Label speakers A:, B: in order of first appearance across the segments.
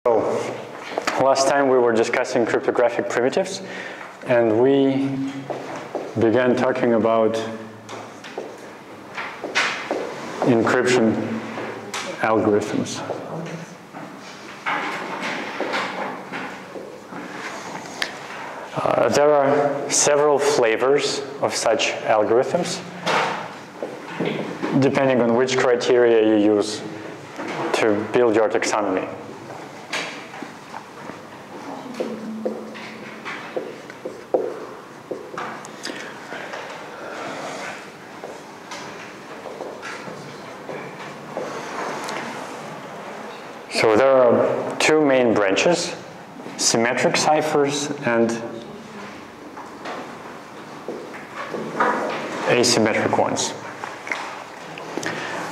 A: So, last time we were discussing cryptographic primitives, and we began talking about encryption algorithms. There are several flavors of such algorithms, depending on which criteria you use to build your taxonomy. So there are two main branches, symmetric ciphers and asymmetric ones.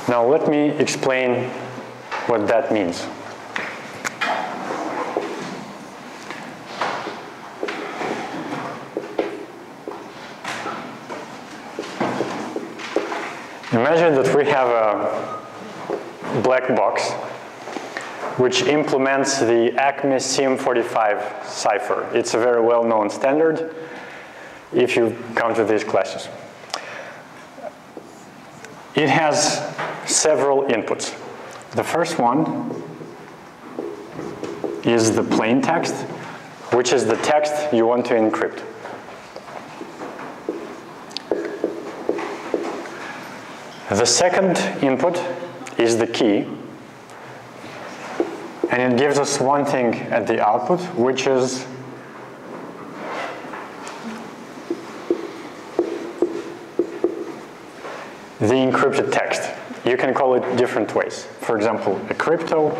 A: Now let me explain what that means. Imagine that we have a black box which implements the Acme SIM45 cipher. It's a very well-known standard if you come to these classes. It has several inputs. The first one is the plain text, which is the text you want to encrypt. The second input is the key, and it gives us one thing at the output, which is the encrypted text. You can call it different ways. For example, a crypto,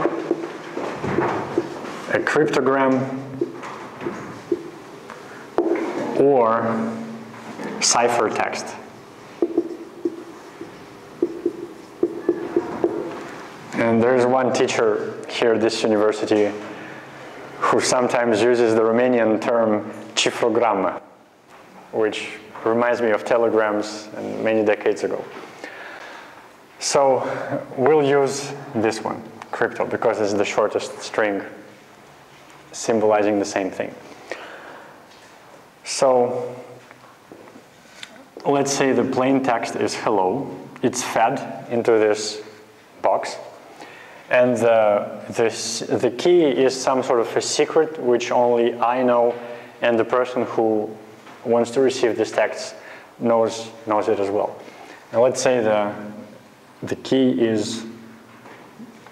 A: a cryptogram, or cipher text. And there's one teacher here at this university who sometimes uses the Romanian term cifrogram, which reminds me of telegrams and many decades ago. So we'll use this one, crypto, because it's the shortest string symbolizing the same thing. So let's say the plain text is hello. It's fed into this box. And the key is some sort of a secret which only I know, and the person who wants to receive this text knows it as well. And let's say the key is,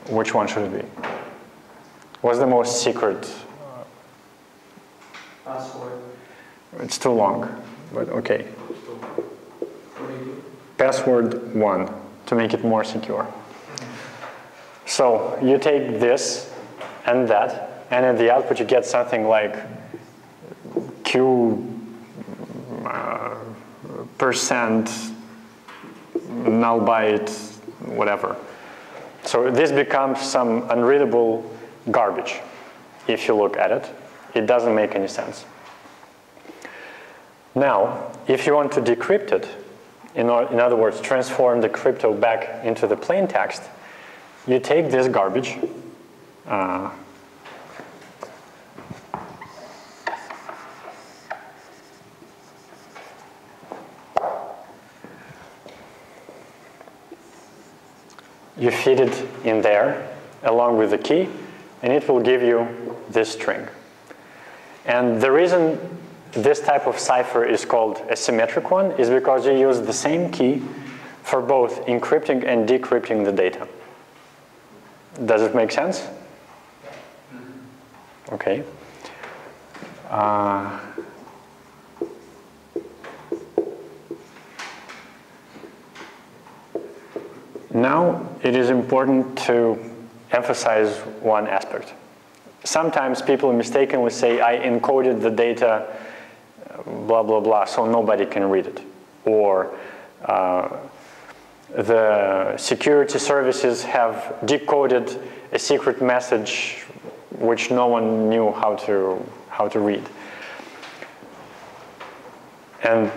A: which one should it be? What's the most secret?
B: Password.
A: It's too long, but okay. Password 1, to make it more secure. So you take this and that, and at the output you get something like Q percent null byte, whatever. So this becomes some unreadable garbage. If you look at it, it doesn't make any sense. Now, if you want to decrypt it, in other words, transform the crypto back into the plain text, you take this garbage, you feed it in there along with the key, and it will give you this string. And the reason this type of cipher is called a symmetric one is because you use the same key for both encrypting and decrypting the data. Does it make sense? Okay. Now it is important to emphasize one aspect. Sometimes people mistakenly say, I encoded the data, blah, blah, blah, so nobody can read it. Or the security services have decoded a secret message which no one knew how to read. And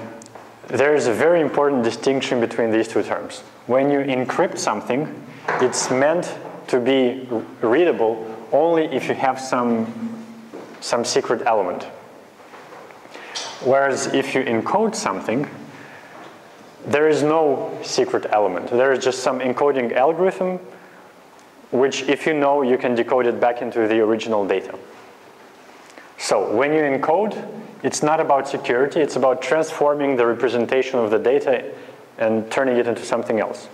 A: there is a very important distinction between these two terms. When you encrypt something, it's meant to be readable only if you have some secret element. Whereas if you encode something, there is no secret element. There is just some encoding algorithm, which if you know, you can decode it back into the original data. So when you encode, it's not about security, it's about transforming the representation of the data and turning it into something else.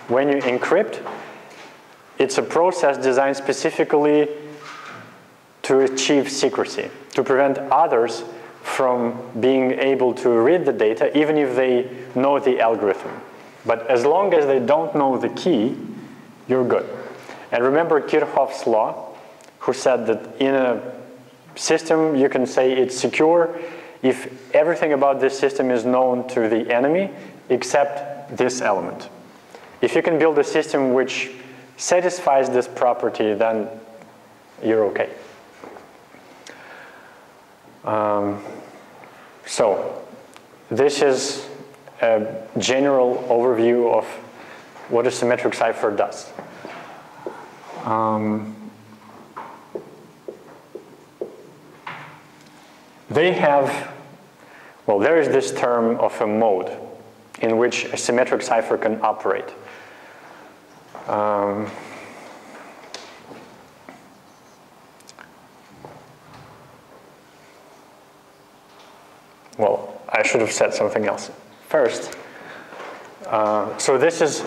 A: When you encrypt, it's a process designed specifically to achieve secrecy, to prevent others from being able to read the data, even if they know the algorithm. But as long as they don't know the key, you're good. And remember Kirchhoff's law, who said that in a system you can say it's secure if everything about this system is known to the enemy except this element. If you can build a system which satisfies this property, then you're okay. So this is a general overview of what a symmetric cipher does. They have, well, there is this term of a mode in which a symmetric cipher can operate. Well, I should have said something else. First, so this is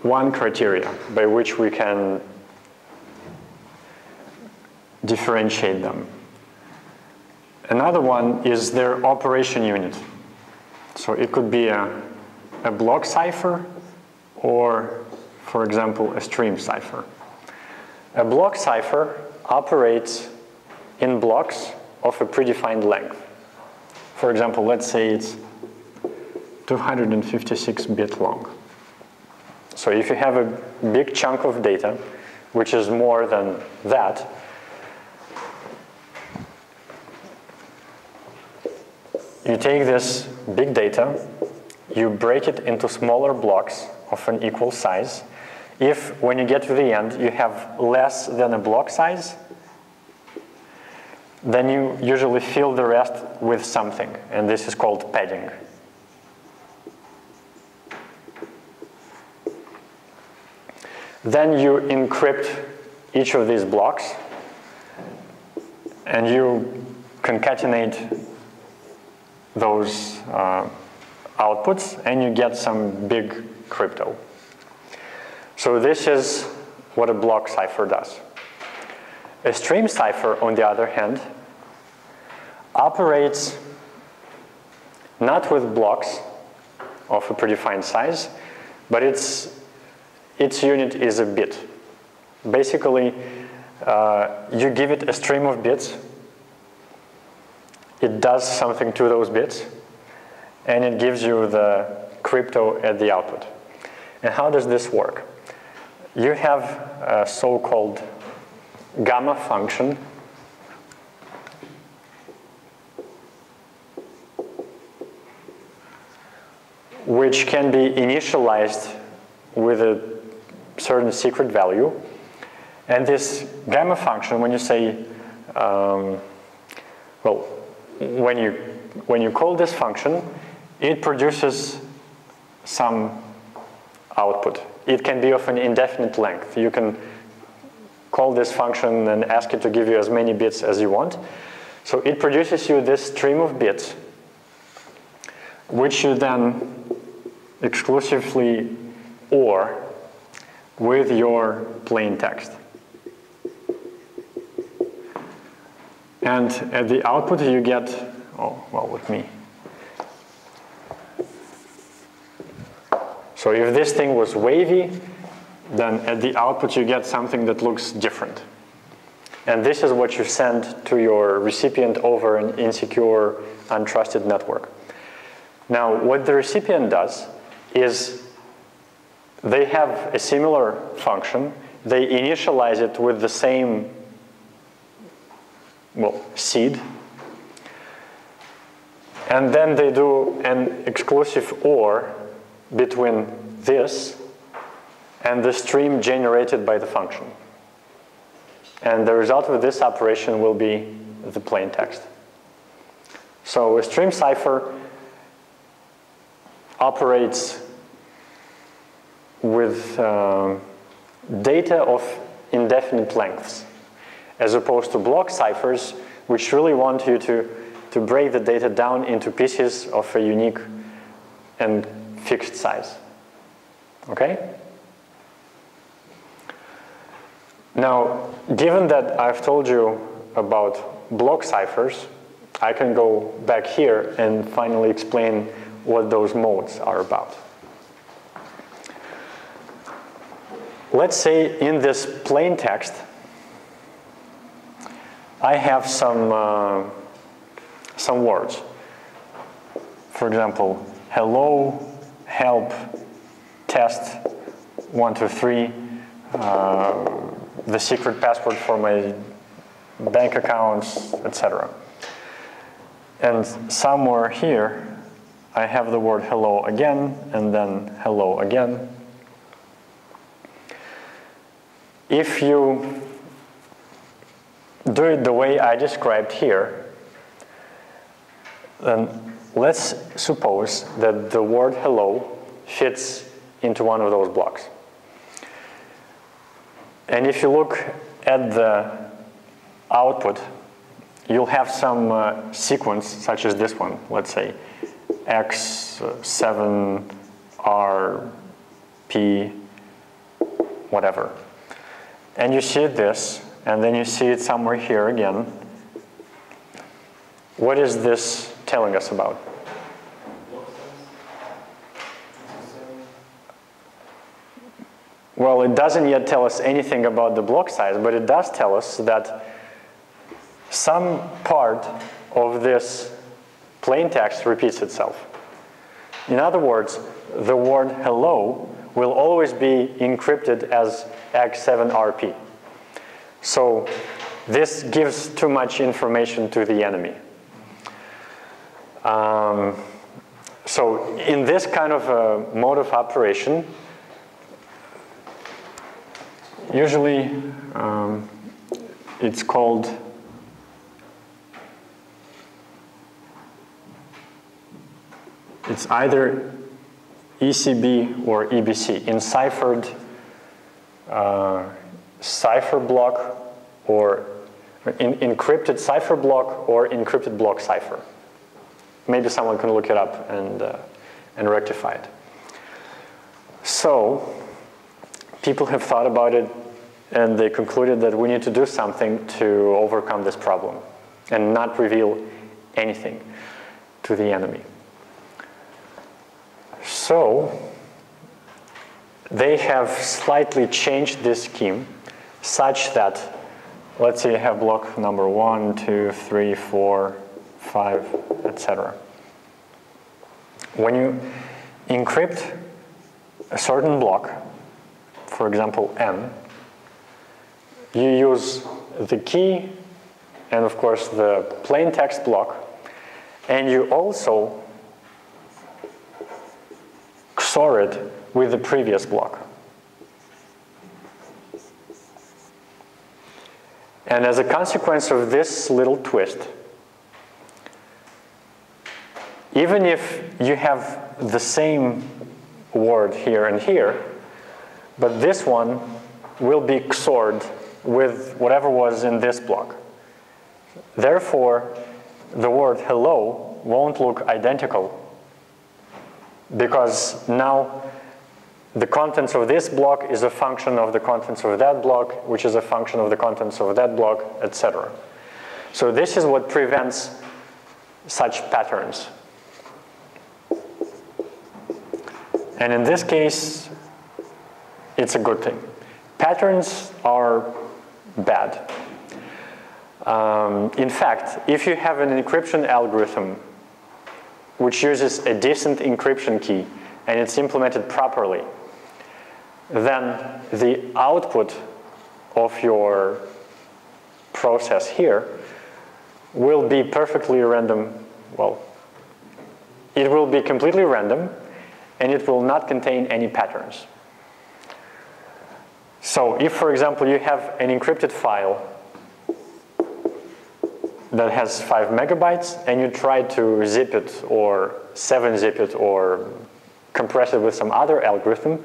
A: one criteria by which we can differentiate them. Another one is their operation unit. So it could be a block cipher or, for example, a stream cipher. A block cipher operates in blocks of a predefined length. For example, let's say it's 256-bit long. So if you have a big chunk of data, which is more than that, you take this big data, you break it into smaller blocks of an equal size. If, when you get to the end, you have less than a block size, then you usually fill the rest with something, and this is called padding. Then you encrypt each of these blocks, and you concatenate those outputs, and you get some big crypto. So this is what a block cipher does. A stream cipher, on the other hand, operates not with blocks of a predefined size, but its unit is a bit. Basically, you give it a stream of bits, it does something to those bits, and it gives you the crypto at the output. And how does this work? You have a so-called gamma function which can be initialized with a certain secret value. And this gamma function, when you say, well, when you call this function, it produces some output. It can be of an indefinite length. You can call this function and ask it to give you as many bits as you want. So it produces you this stream of bits, which you then exclusively OR with your plain text. And at the output you get, oh, well, with me. So if this thing was wavy, then at the output you get something that looks different. And this is what you send to your recipient over an insecure, untrusted network. Now, what the recipient does is they have a similar function. They initialize it with the same, well, seed. And then they do an exclusive OR between this and the stream generated by the function. And the result of this operation will be the plain text. So a stream cipher operates with data of indefinite lengths, as opposed to block ciphers, which really want you to break the data down into pieces of a unique and fixed size. Okay? Now, given that I've told you about block ciphers, I can go back here and finally explain what those modes are about. Let's say in this plain text, I have some words. For example, hello, help, test, 1, 2, 3, the secret password for my bank accounts, etc. And somewhere here, I have the word hello again, and then hello again. If you do it the way I described here, then let's suppose that the word hello fits into one of those blocks. And if you look at the output, you'll have some sequence such as this one, let's say X, 7, R, P, whatever. And you see this, and then you see it somewhere here again. What is this telling us about? Well, it doesn't yet tell us anything about the block size, but it does tell us that some part of this plain text repeats itself. In other words, the word hello will always be encrypted as X7RP. So this gives too much information to the enemy. So in this kind of a mode of operation, usually it's called it's either ECB or EBC, enciphered cipher block, or encrypted cipher block, or encrypted block cipher. Maybe someone can look it up and rectify it. So people have thought about it, and they concluded that we need to do something to overcome this problem and not reveal anything to the enemy. So they have slightly changed this scheme such that, let's say you have block number 1, 2, 3, 4, 5, etc. When you encrypt a certain block, for example M, you use the key and of course the plain text block, and you also XOR it with the previous block. And as a consequence of this little twist, even if you have the same word here and here, but this one will be XORed with whatever was in this block. Therefore, the word hello won't look identical, because now the contents of this block is a function of the contents of that block, which is a function of the contents of that block, etc. So this is what prevents such patterns. And in this case, it's a good thing. Patterns are bad. In fact, if you have an encryption algorithm which uses a decent encryption key and it's implemented properly, then the output of your process here will be perfectly random. Well, it will be completely random, and it will not contain any patterns. So if, for example, you have an encrypted file that has 5 megabytes and you try to zip it or 7-zip it or compress it with some other algorithm,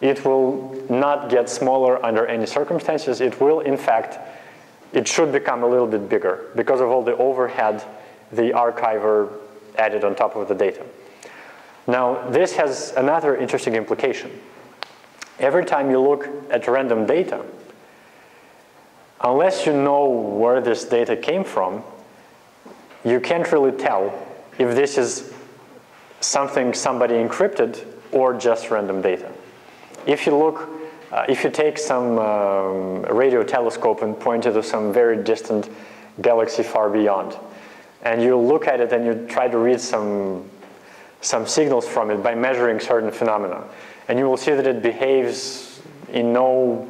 A: it will not get smaller under any circumstances. It will, in fact, it should become a little bit bigger because of all the overhead the archiver added on top of the data. Now, this has another interesting implication. Every time you look at random data, unless you know where this data came from, you can't really tell if this is something somebody encrypted or just random data. If you look, if you take some radio telescope and point it to some very distant galaxy far beyond, and you look at it and you try to read some signals from it by measuring certain phenomena, and you will see that it behaves in no,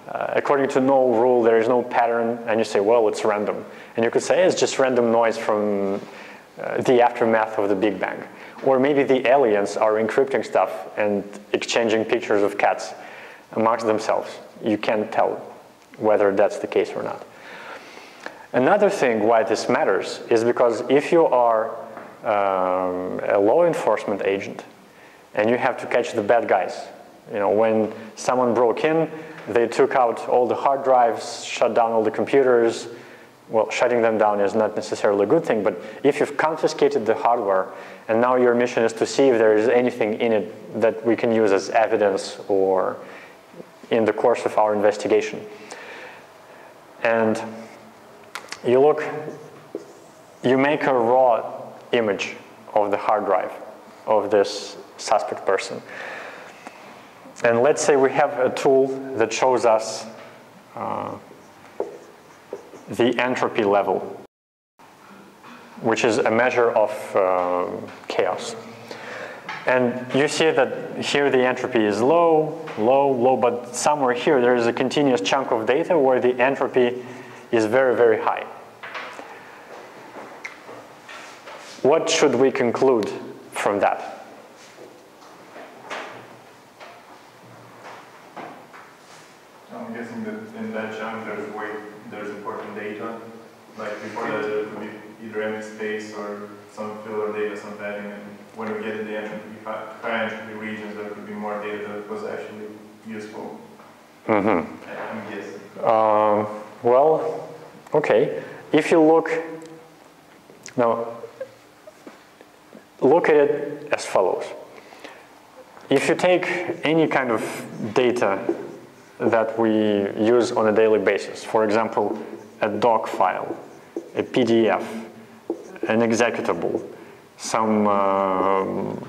A: according to no rule, there is no pattern, and you say, well, it's random. And you could say it's just random noise from the aftermath of the Big Bang. Or maybe the aliens are encrypting stuff and exchanging pictures of cats amongst themselves. You can't tell whether that's the case or not. Another thing why this matters is because if you are a law enforcement agent and you have to catch the bad guys, you know, when someone broke in, they took out all the hard drives, shut down all the computers. Well, shutting them down is not necessarily a good thing, but if you've confiscated the hardware and now your mission is to see if there is anything in it that we can use as evidence or in the course of our investigation. And you look, you make a raw image of the hard drive of this suspect person. And let's say we have a tool that shows us the entropy level, which is a measure of chaos. And you see that here the entropy is low, low, low, but somewhere here there is a continuous chunk of data where the entropy is very, very high. What should we conclude from that?
B: I'm guessing that in that chunk there's important data. Like before that there could be either empty space or some filler data, some padding, and when we get to the high entropy regions there could be more data that was actually useful. Mm-hmm. I'm guessing.
A: Well, okay. If you look at it as follows. If you take any kind of data that we use on a daily basis, for example, a doc file, a PDF, an executable, some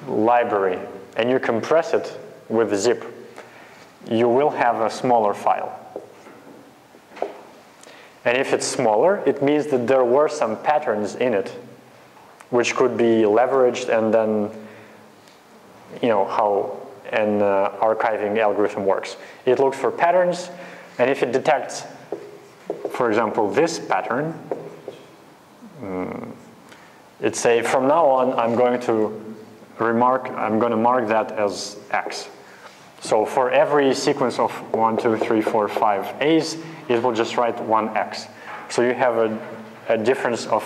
A: library, and you compress it with zip, you will have a smaller file. And if it's smaller, it means that there were some patterns in it which could be leveraged, and then, you know, how an archiving algorithm works. It looks for patterns, and if it detects, for example, this pattern, it say from now on I'm going to mark that as X. So for every sequence of 1, 2, 3, 4, 5 A's, it will just write 1 X. So you have a difference of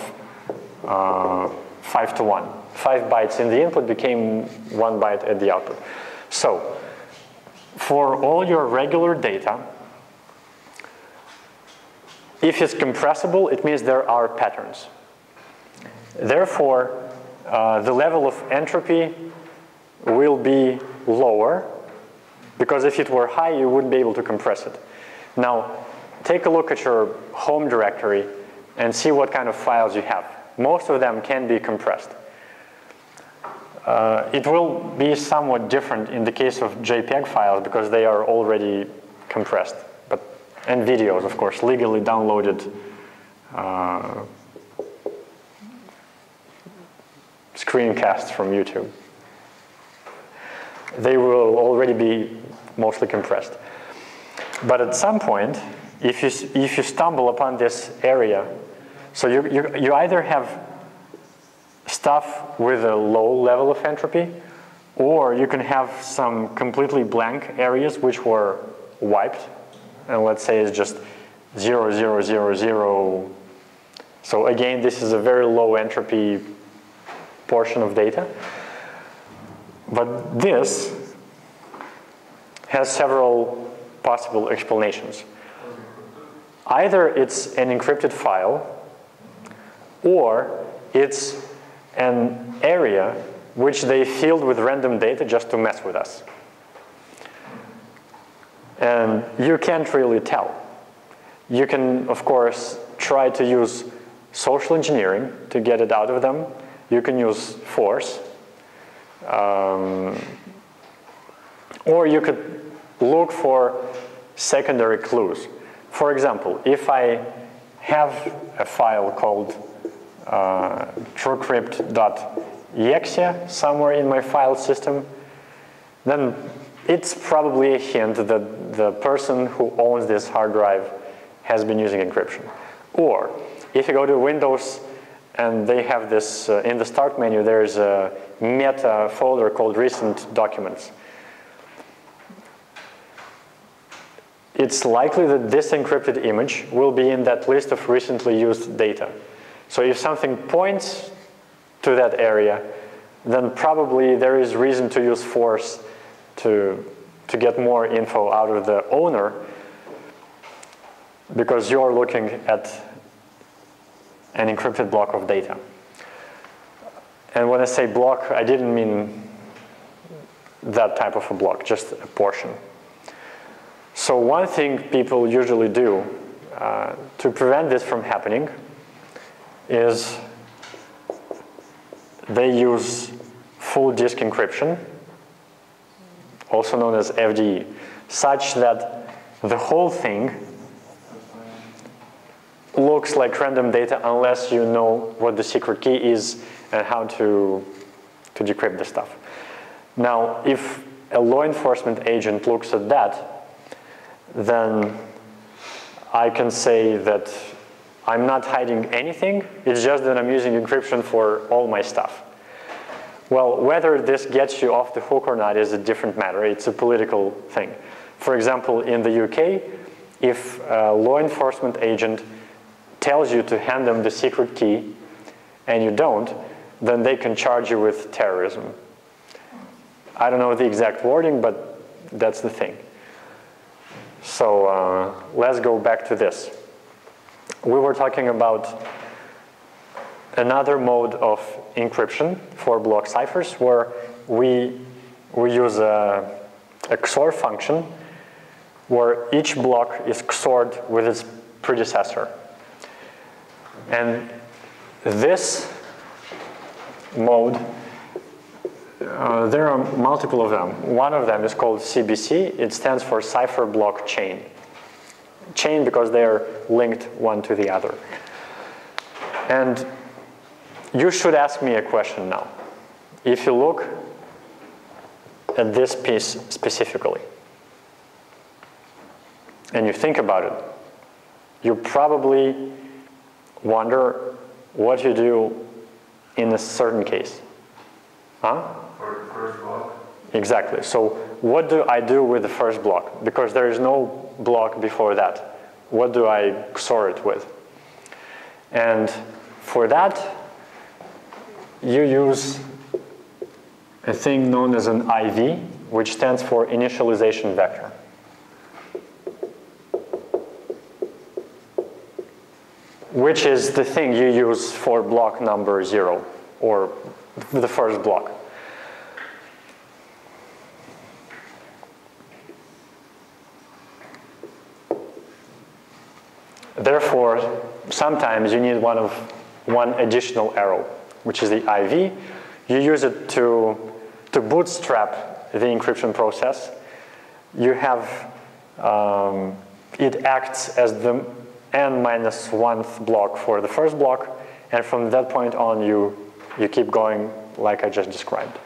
A: 5 to 1. 5 bytes in the input became 1 byte at the output. So for all your regular data, if it's compressible, it means there are patterns. Therefore, the level of entropy will be lower, because if it were high, you wouldn't be able to compress it. Now, take a look at your home directory and see what kind of files you have. Most of them can be compressed. It will be somewhat different in the case of JPEG files because they are already compressed. And videos, of course, legally downloaded screencasts from YouTube. They will already be mostly compressed. But at some point, if you stumble upon this area, so you either have stuff with a low level of entropy, or you can have some completely blank areas which were wiped, and let's say it's just 0, 0, 0, 0. So again, this is a very low entropy portion of data. But this has several possible explanations. Either it's an encrypted file, or it's an area which they filled with random data just to mess with us. And you can't really tell. You can, of course, try to use social engineering to get it out of them. You can use force. Or you could look for secondary clues. For example, if I have a file called truecrypt.exe somewhere in my file system, then it's probably a hint that the person who owns this hard drive has been using encryption. Or if you go to Windows and they have this, in the start menu, there's a meta folder called recent documents. It's likely that this encrypted image will be in that list of recently used data. So if something points to that area, then probably there is reason to use force to get more info out of the owner, because you're looking at an encrypted block of data. And when I say block, I didn't mean that type of a block, just a portion. So one thing people usually do to prevent this from happening is they use full disk encryption, also known as FDE, such that the whole thing looks like random data unless you know what the secret key is and how to decrypt the stuff. Now, if a law enforcement agent looks at that, then I can say that I'm not hiding anything, it's just that I'm using encryption for all my stuff. Well, whether this gets you off the hook or not is a different matter. It's a political thing. For example, in the UK, if a law enforcement agent tells you to hand them the secret key and you don't, then they can charge you with terrorism. I don't know the exact wording, but that's the thing. So let's go back to this. We were talking about another mode of encryption for block ciphers where we use a XOR function where each block is XORed with its predecessor. And this mode, there are multiple of them. One of them is called CBC. It stands for cipher block chain. Chain because they are linked one to the other. And you should ask me a question now. If you look at this piece specifically, and you think about it, you probably wonder what you do in a certain case. Huh?
B: For the first block?
A: Exactly. So what do I do with the first block? Because there is no block before that. What do I XOR it with? And for that, you use a thing known as an IV, which stands for initialization vector. Which is the thing you use for block number 0, or the first block. Therefore, sometimes you need one additional arrow, which is the IV. You use it to bootstrap the encryption process. You have, it acts as the n-1th block for the first block, and from that point on you keep going like I just described.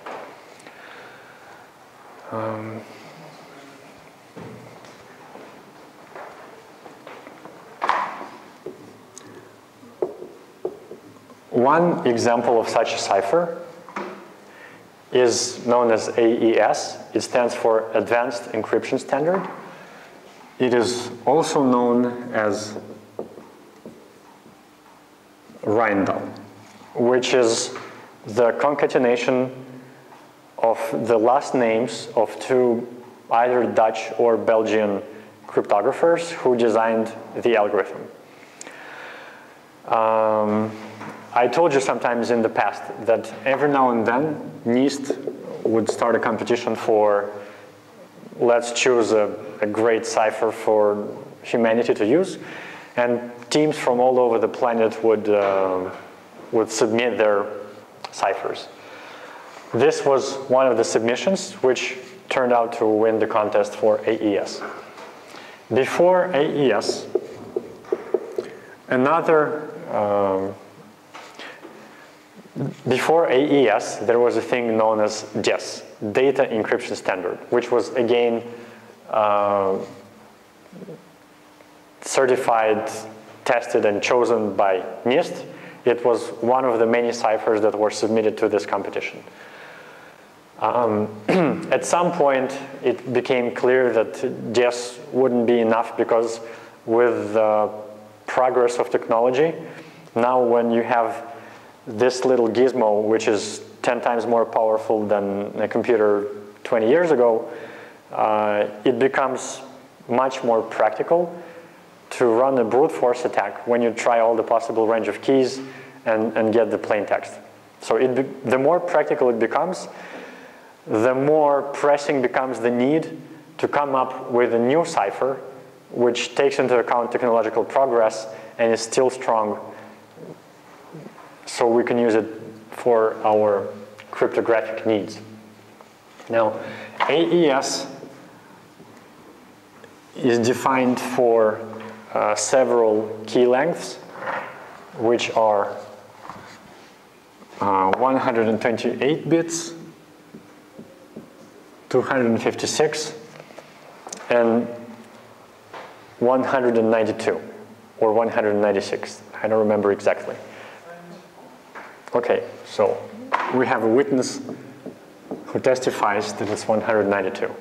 A: One example of such a cipher is known as AES. It stands for Advanced Encryption Standard. It is also known as Rijndal, which is the concatenation of the last names of two either Dutch or Belgian cryptographers who designed the algorithm. I told you sometimes in the past that every now and then NIST would start a competition for, let's choose a great cipher for humanity to use, and teams from all over the planet would submit their ciphers. This was one of the submissions which turned out to win the contest for AES. Before AES, before AES, there was a thing known as DES, Data Encryption Standard, which was again certified, tested, and chosen by NIST. It was one of the many ciphers that were submitted to this competition. At some point, it became clear that DES wouldn't be enough because with the progress of technology, now when you have this little gizmo, which is 10 times more powerful than a computer 20 years ago, it becomes much more practical to run a brute force attack when you try all the possible range of keys and get the plain text. So the more practical it becomes, the more pressing becomes the need to come up with a new cipher which takes into account technological progress and is still strong, so we can use it for our cryptographic needs. Now, AES is defined for several key lengths, which are 128 bits, 256, and 192, or 196. I don't remember exactly. Okay, so we have a witness who testifies that it's 192.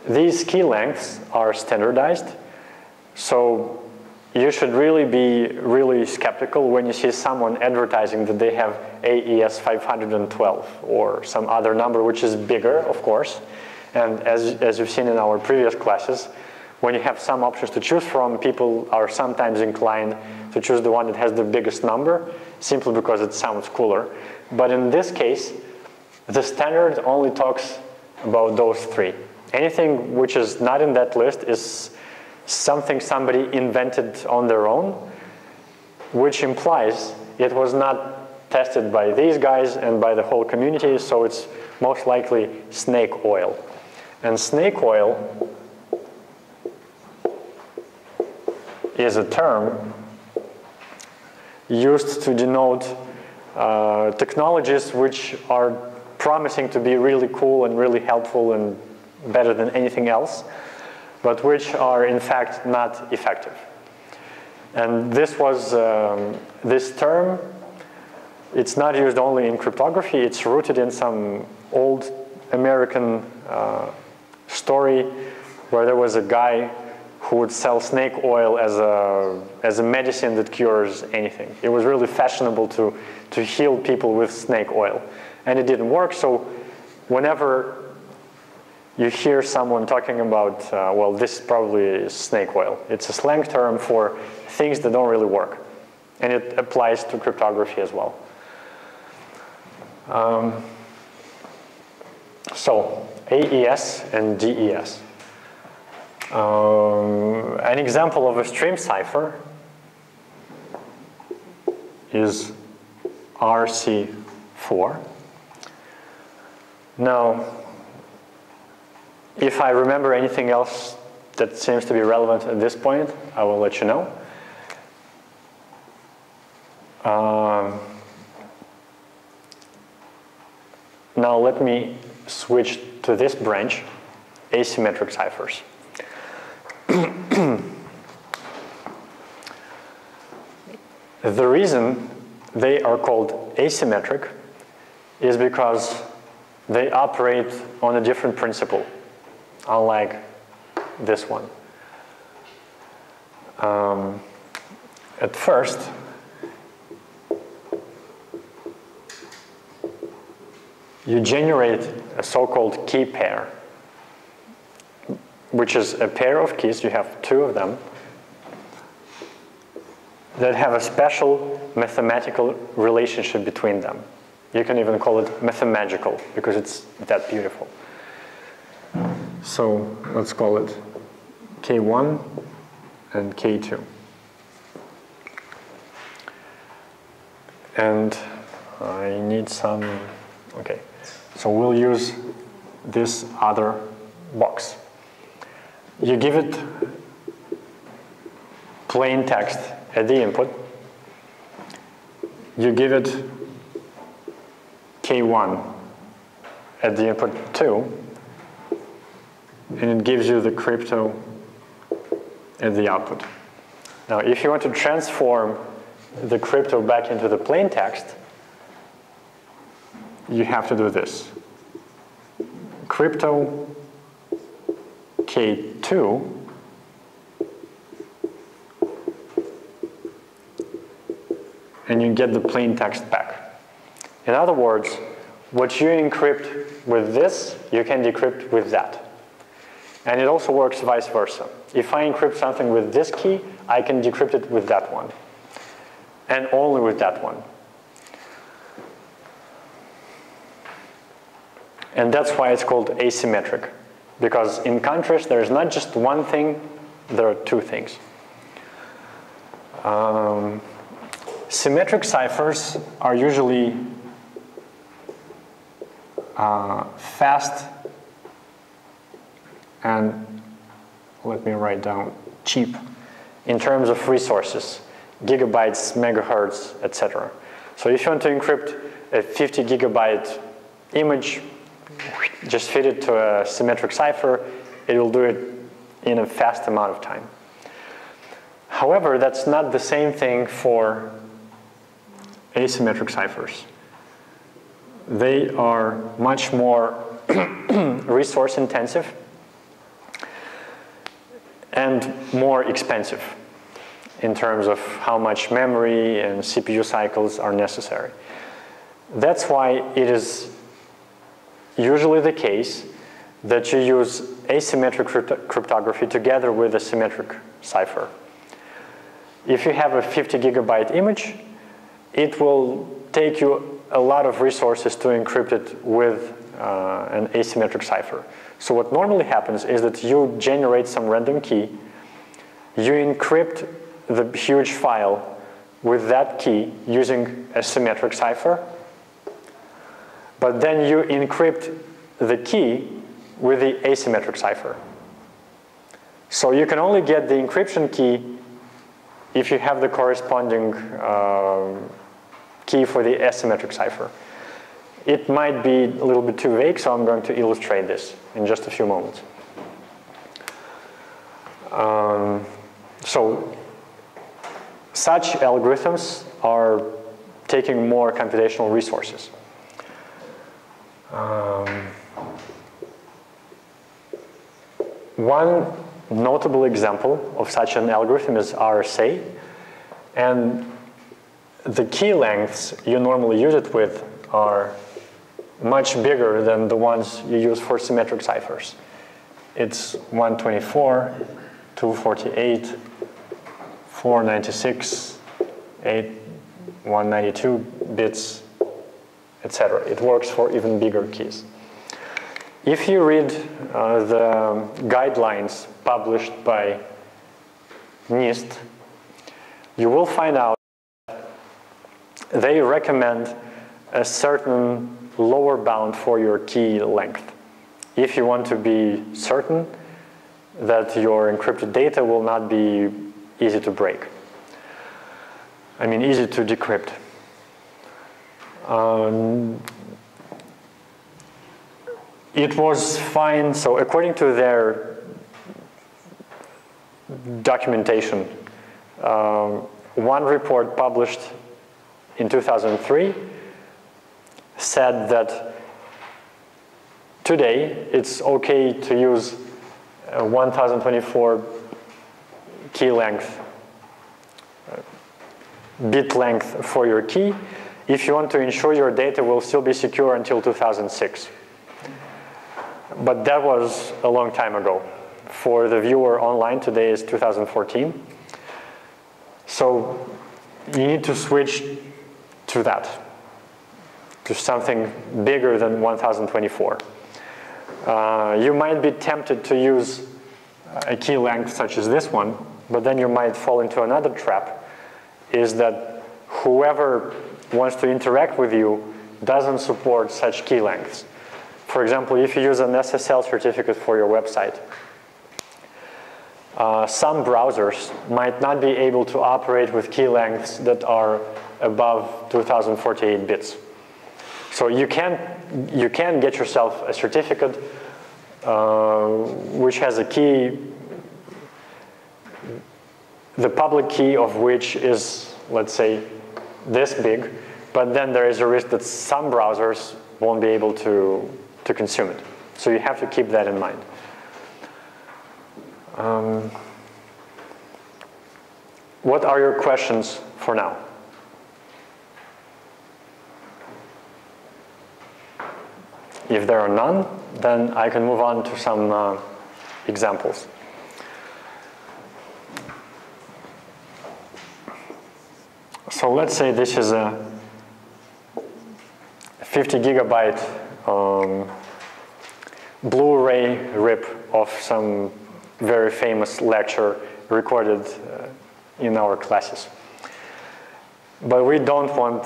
A: These key lengths are standardized, so you should really be really skeptical when you see someone advertising that they have AES 512 or some other number which is bigger, of course. And as you've seen in our previous classes, when you have some options to choose from, people are sometimes inclined to choose the one that has the biggest number simply because it sounds cooler. But in this case, the standard only talks about those three. Anything which is not in that list is something somebody invented on their own, which implies it was not tested by these guys and by the whole community, so it's most likely snake oil. And snake oil is a term used to denote technologies which are promising to be really cool and really helpful and better than anything else, but which are in fact not effective. And this was, this term, it's not used only in cryptography, it's rooted in some old American story where there was a guy who would sell snake oil as a medicine that cures anything. It was really fashionable to heal people with snake oil. And it didn't work, so whenever you hear someone talking about, well, this probably is snake oil. It's a slang term for things that don't really work. And it applies to cryptography as well. So, AES and DES. An example of a stream cipher is RC4. Now, if I remember anything else that seems to be relevant at this point, I will let you know. Now let me switch to this branch, asymmetric ciphers. The reason they are called asymmetric is because they operate on a different principle, unlike this one. At first, you generate a so-called key pair, which is a pair of keys. You have two of them that have a special mathematical relationship between them. You can even call it mathemagical because it's that beautiful. So let's call it K1 and K2. And I need some, okay. So we'll use this other box. You give it plain text at the input. You give it K1 at the input too, and it gives you the crypto at the output. Now, if you want to transform the crypto back into the plain text, you have to do this. Crypto K2 and you get the plain text back. In other words, what you encrypt with this, you can decrypt with that. And it also works vice versa. If I encrypt something with this key, I can decrypt it with that one. And only with that one. And that's why it's called asymmetric. Because in contrast, there is not just one thing, there are two things. Symmetric ciphers are usually fast and, let me write down, cheap in terms of resources, gigabytes, megahertz, etc. So if you want to encrypt a 50 gigabyte image, just feed it to a symmetric cipher, it will do it in a fast amount of time. However, that's not the same thing for asymmetric ciphers. They are much more resource intensive and more expensive in terms of how much memory and CPU cycles are necessary. That's why it is usually the case that you use asymmetric cryptography together with a symmetric cipher. If you have a 50 gigabyte image, it will take you a lot of resources to encrypt it with an asymmetric cipher. So what normally happens is that you generate some random key, you encrypt the huge file with that key using a symmetric cipher, but then you encrypt the key with the asymmetric cipher. So you can only get the encryption key if you have the corresponding key for the asymmetric cipher. It might be a little bit too vague, so I'm going to illustrate this in just a few moments. So such algorithms are taking more computational resources. One notable example of such an algorithm is RSA, and the key lengths you normally use it with are much bigger than the ones you use for symmetric ciphers. It's 124, 248, 496, 192 bits, etc. It works for even bigger keys. If you read the guidelines published by NIST, you will find out they recommend a certain lower bound for your key length if you want to be certain that your encrypted data will not be easy to break. I mean, easy to decrypt. It was fine, so according to their documentation, one report published in 2003 said that today it's okay to use a 1024 key length bit length for your key if you want to ensure your data will still be secure until 2006. But that was a long time ago. For the viewer online, today is 2014. So you need to switch to that, to something bigger than 1024. You might be tempted to use a key length such as this one, but then you might fall into another trap, is that whoever wants to interact with you doesn't support such key lengths. For example, if you use an SSL certificate for your website, some browsers might not be able to operate with key lengths that are above 2048 bits. So you can get yourself a certificate which has a key, the public key of which is, let's say, this big, but then there is a risk that some browsers won't be able to consume it. So you have to keep that in mind. What are your questions for now? If there are none, then I can move on to some examples. So let's say this is a 50 gigabyte Blu-ray rip of some very famous lecture recorded in our classes. But we don't want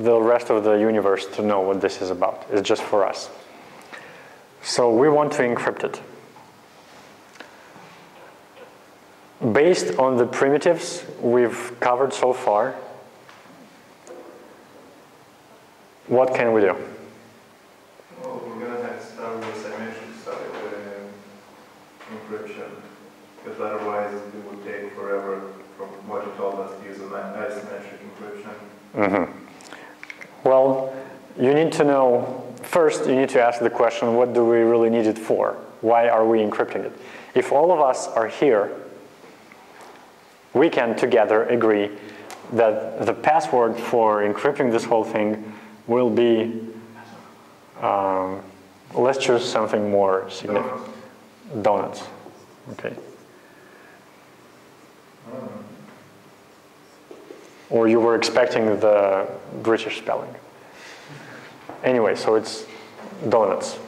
A: the rest of the universe to know what this is about. It's just for us. So we want to encrypt it. Based on the primitives we've covered so far, what can we do?
B: Well, we're going to have to start with the symmetric cipher encryption, because otherwise it would take forever from what you told us to use an asymmetric encryption.
A: Mm-hmm. Well, you need to know, first you need to ask the question, what do we really need it for? Why are we encrypting it? If all of us are here, we can together agree that the password for encrypting this whole thing will be, let's choose something more significant. Donuts. Okay. Or you were expecting the British spelling. Anyway, so it's donuts.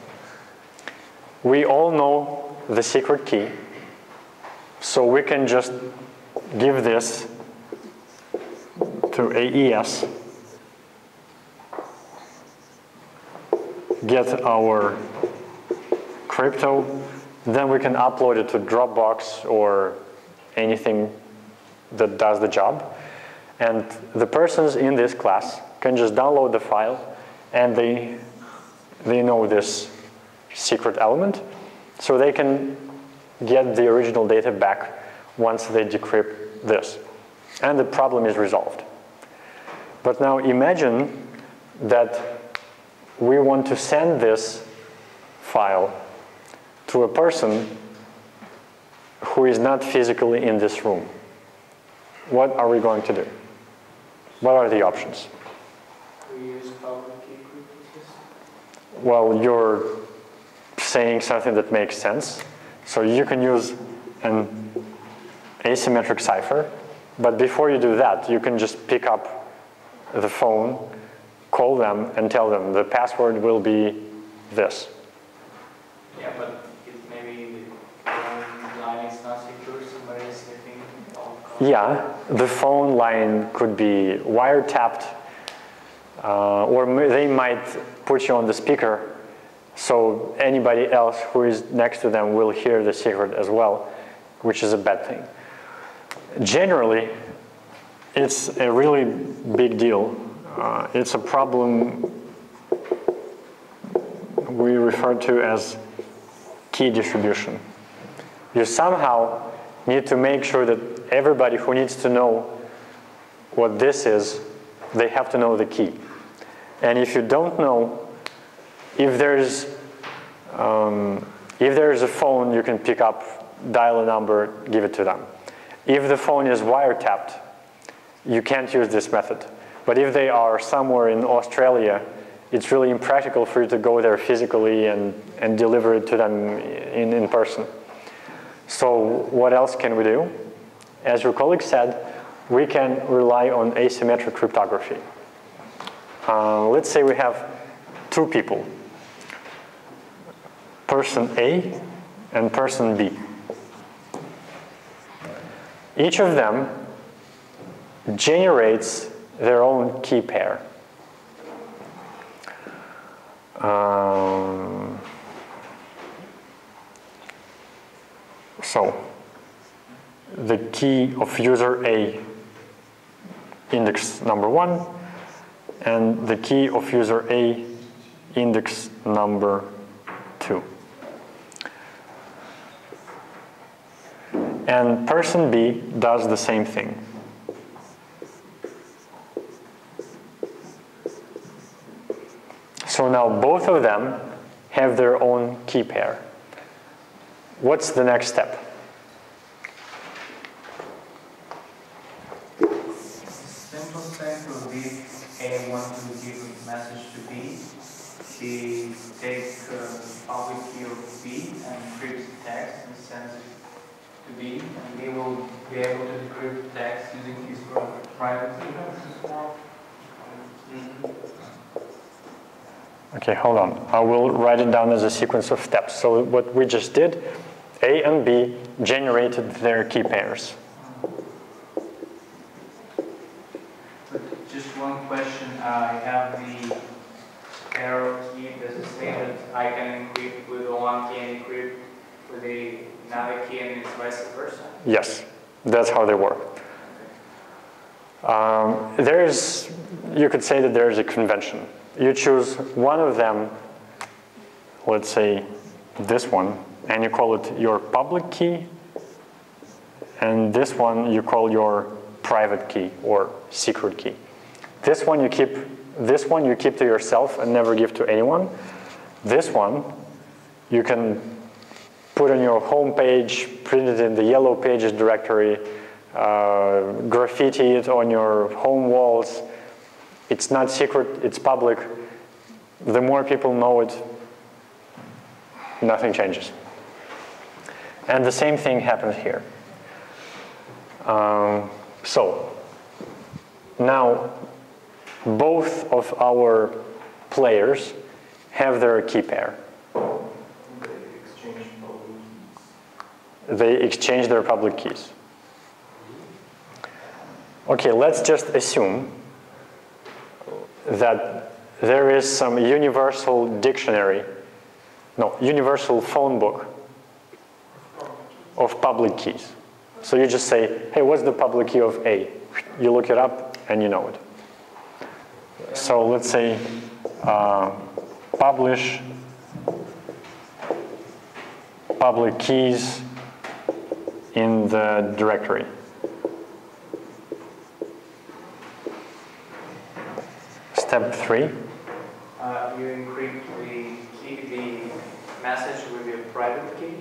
A: We all know the secret key, so we can just give this to AES, get our crypto, then we can upload it to Dropbox or anything that does the job. And the persons in this class can just download the file, and they know this secret element, so they can get the original data back once they decrypt this. And the problem is resolved. But now imagine that we want to send this file to a person who is not physically in this room. What are we going to do? What are the options?
C: We use public key encryption.
A: Well, you're saying something that makes sense. So you can use an asymmetric cipher, but before you do that, you can just pick up the phone, call them, and tell them the password will be this.
C: Yeah, but maybe the phone line is not secure, somebody is sniffing all calls.
A: Yeah, the phone line could be wiretapped, or they might put you on the speaker, so anybody else who is next to them will hear the secret as well, which is a bad thing. Generally, it's a really big deal. It's a problem we refer to as key distribution. You somehow need to make sure that everybody who needs to know what this is, they have to know the key. And if you don't know, if there's a phone you can pick up, dial a number, give it to them. If the phone is wiretapped, you can't use this method. But if they are somewhere in Australia, it's really impractical for you to go there physically and deliver it to them in person. So what else can we do? As your colleague said, we can rely on asymmetric cryptography. Let's say we have two people, person A and person B. Each of them generates their own key pair. So the key of user A, index number 1, and the key of user A, index number 2. And person B does the same thing. So now both of them have their own key pair. What's the next step?
C: Simple step will be A wants to give a message to B. He takes public key of B and encrypts the text and sends it to B, and B will be able to decrypt the text using his private key.
A: Okay, hold on. I will write it down as a sequence of steps. So what we just did, A and B generated their key pairs.
C: But just one question. I have the arrow key. Does it say that I can encrypt with one key and encrypt with another key and it's vice versa?
A: Yes, that's how they work. You could say that there's a convention. You choose one of them, let's say this one, and you call it your public key, and this one you call your private key or secret key. This one you keep to yourself and never give to anyone. This one you can put on your home page, print it in the yellow pages directory, graffiti it on your home walls. It's not secret, it's public. The more people know it, nothing changes. And the same thing happens here. So now both of our players have their key pair. They exchange their public keys. Okay, let's just assume that there is some universal universal phone book of public keys. So you just say, hey, what's the public key of A? You look it up and you know it. So let's say publish public keys in the directory. Step 3.
C: You encrypt the message with your private key?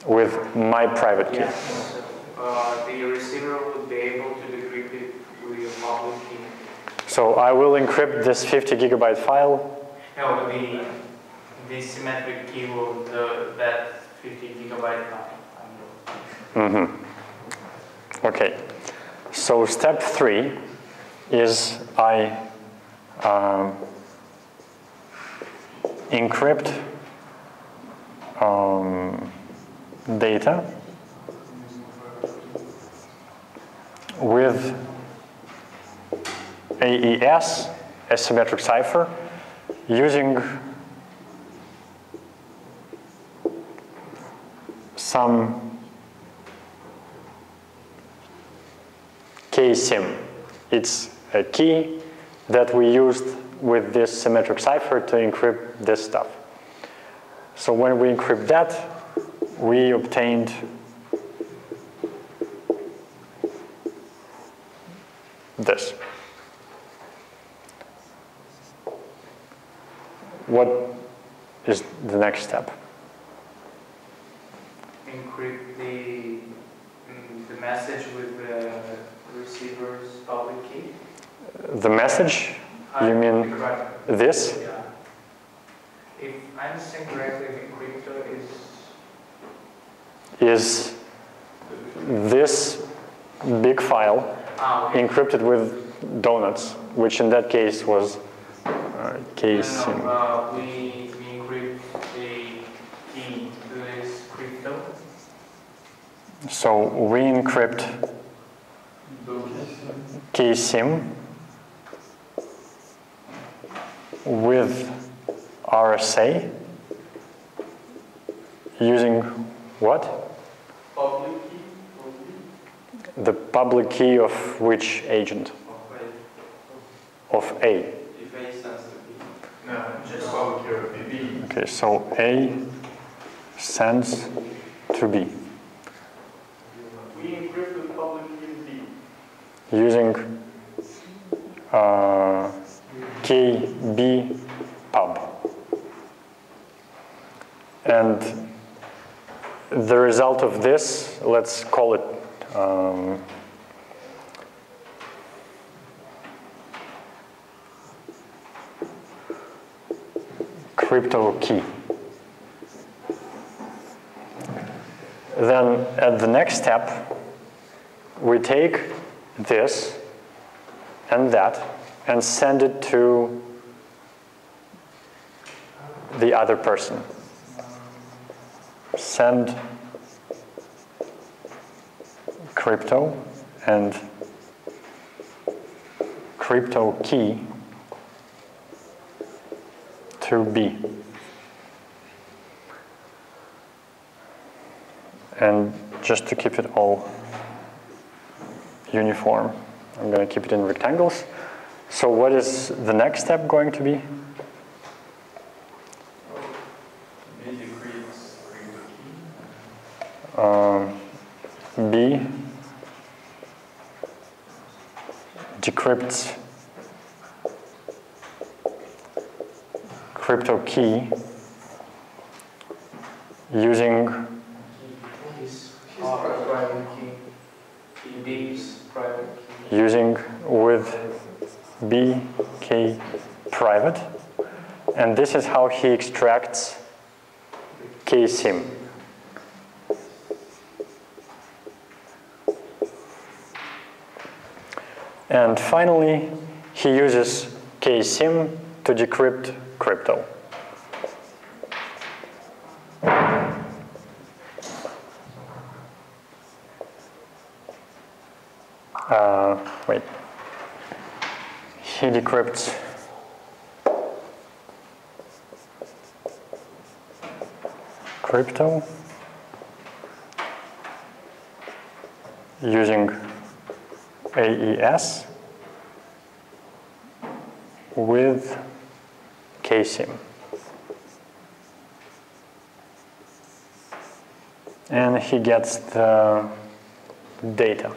A: With my private key.
C: Yes. So, the receiver would be able to decrypt it with your public key.
A: So I will encrypt this 50 gigabyte file.
C: No, the symmetric key will that 50 gigabyte file.
A: Mm-hmm. Okay. So step 3 is I encrypt data with AES, Asymmetric Cipher, using some KSIM. It's a key that we used with this symmetric cipher to encrypt this stuff. So when we encrypt that, we obtained this. What is the next step?
C: Encrypt the message with the receiver's public key?
A: The message? You mean this?
C: Yeah. If I understand correctly, the crypto
A: is this big file encrypted with donuts, which in that case was case.
C: No, we encrypt the key to this crypto.
A: So we encrypt key sim with RSA using what?
C: Public key.
A: The public key of which agent? Of A.
C: If A stands to B.
B: No, just public key of B.
A: Okay, so A sends to B.
C: We encrypt the public key B.
A: Using KB pub. And the result of this, let's call it crypto key. Then at the next step, we take this and that and send it to the other person. Send crypto and crypto key to B. And just to keep it all uniform, I'm going to keep it in rectangles. So what is the next step going to be? B decrypts crypto key using
C: private key. B's private key.
A: Using with BK private, and this is how he extracts KSIM. And finally, he uses KSIM to decrypt crypto. Wait. He decrypts crypto using AES with KSIM. And he gets the data.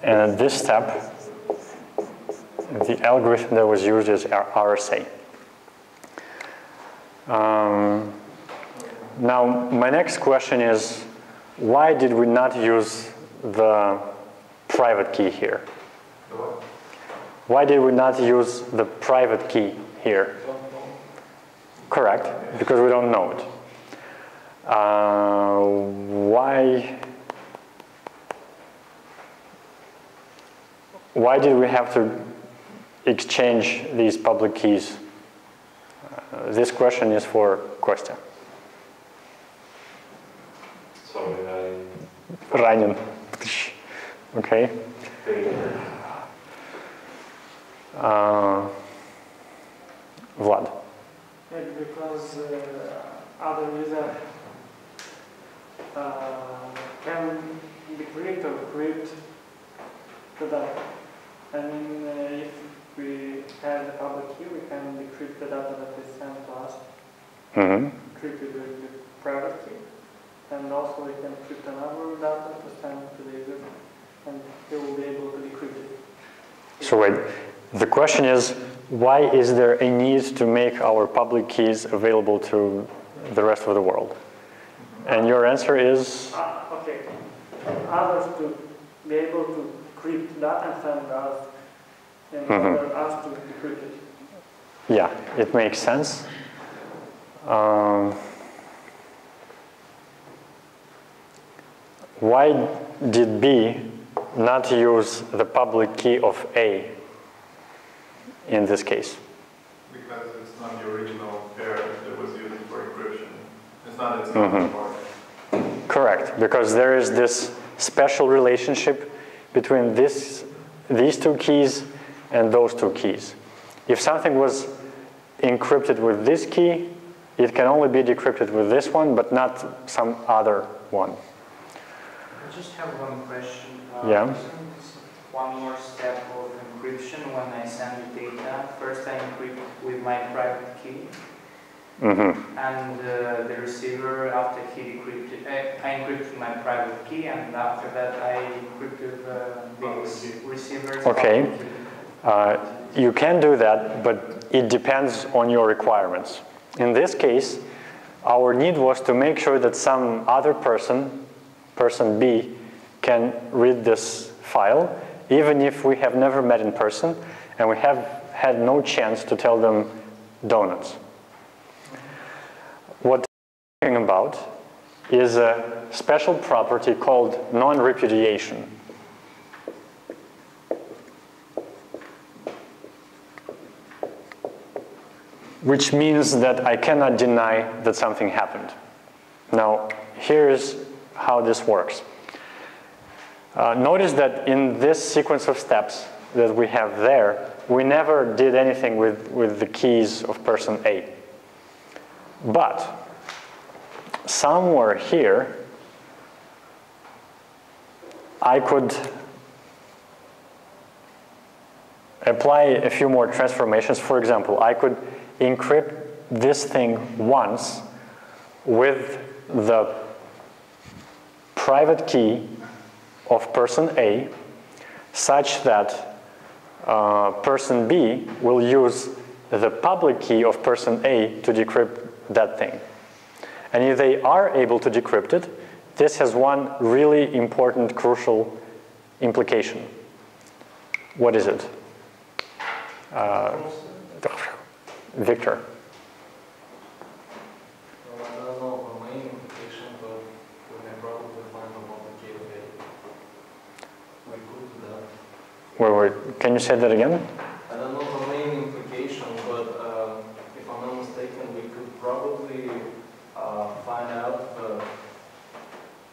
A: And at this step, the algorithm that was used is RSA. Now, my next question is, why did we not use the private key here? Why did we not use the private key here? Correct, because we don't know it. Why did we have to exchange these public keys? This question is for Kostya.
D: Sorry,
A: Ranin. Okay. Vlad.
E: Because other user can decrypt or crypt the data. I mean, if we have the public key, we can decrypt the data that is sent to us, encrypted with the private key, and also we can encrypt another data to send to the user, and he will be able to decrypt it.
A: So wait, the question is, why is there a need to make our public keys available to the rest of the world. And your answer is?
E: Okay. Others to be able to decrypt that and send us, and order us to decrypt it.
A: Yeah, it makes sense. Why did B not use the public key of A in this case?
B: Because it's not the original pair that was used for encryption. It's not its counterpart.
A: Correct, because there is this special relationship between these two keys and those two keys. If something was encrypted with this key, it can only be decrypted with this one, but not some other one.
C: I just have one question.
A: Yeah.
C: One more step of encryption when I send the data. First I encrypt with my private key. And the receiver, after he decrypted, I encrypted my private key, and after that I encrypted the receiver's
A: Okay.
C: public key.
A: You can do that, but it depends on your requirements. In this case, our need was to make sure that some other person, person B, can read this file, even if we have never met in person and we have had no chance to tell them donuts. What we're talking about is a special property called non-repudiation. Which means that I cannot deny that something happened. Now, here's how this works. Notice that in this sequence of steps that we have there, we never did anything with the keys of person A. But somewhere here, I could apply a few more transformations. For example, I could encrypt this thing once with the private key of person A, such that person B will use the public key of person A to decrypt that thing. And if they are able to decrypt it, this has one really important, crucial implication. What is it? Victor.
D: Well, I don't know the main implication, but we may probably find a public key of A. We could do that.
A: Wait, can you say that again?
D: I don't know the main implication, but if I'm not mistaken, we could probably find out the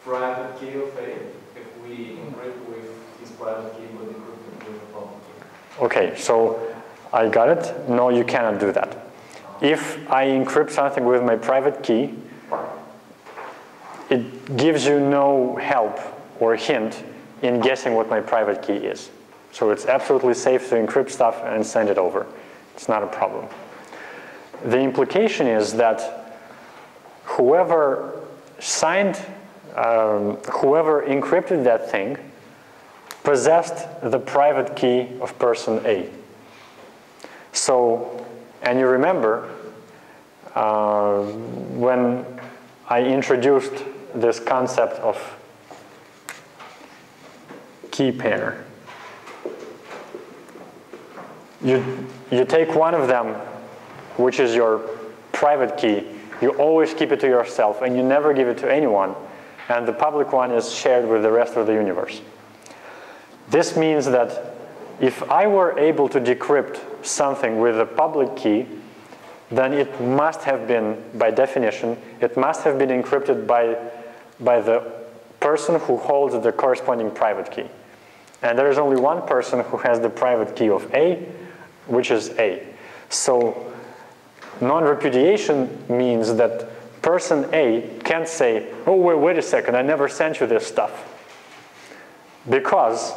D: private key of A if we encrypt with his private key but encrypt it with the public key.
A: Okay, so I got it. No, you cannot do that. If I encrypt something with my private key, it gives you no help or hint in guessing what my private key is. So it's absolutely safe to encrypt stuff and send it over. It's not a problem. The implication is that whoever encrypted that thing possessed the private key of person A. So, and you remember when I introduced this concept of key pair, you take one of them, which is your private key, you always keep it to yourself and you never give it to anyone, and the public one is shared with the rest of the universe. This means that if I were able to decrypt something with a public key, then it must have been, by definition, it must have been encrypted by the person who holds the corresponding private key. And there is only one person who has the private key of A, which is A. So non-repudiation means that person A can't say, oh, wait a second, I never sent you this stuff. Because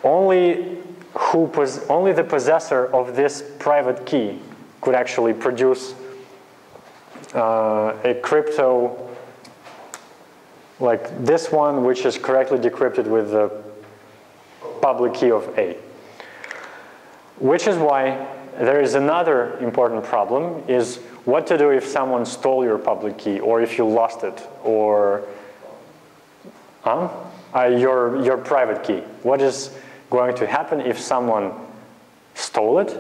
A: only the possessor of this private key could actually produce a crypto like this one, which is correctly decrypted with the public key of A. Which is why there is another important problem, is what to do if someone stole your public key, or if you lost it, or your private key. What is going to happen if someone stole it,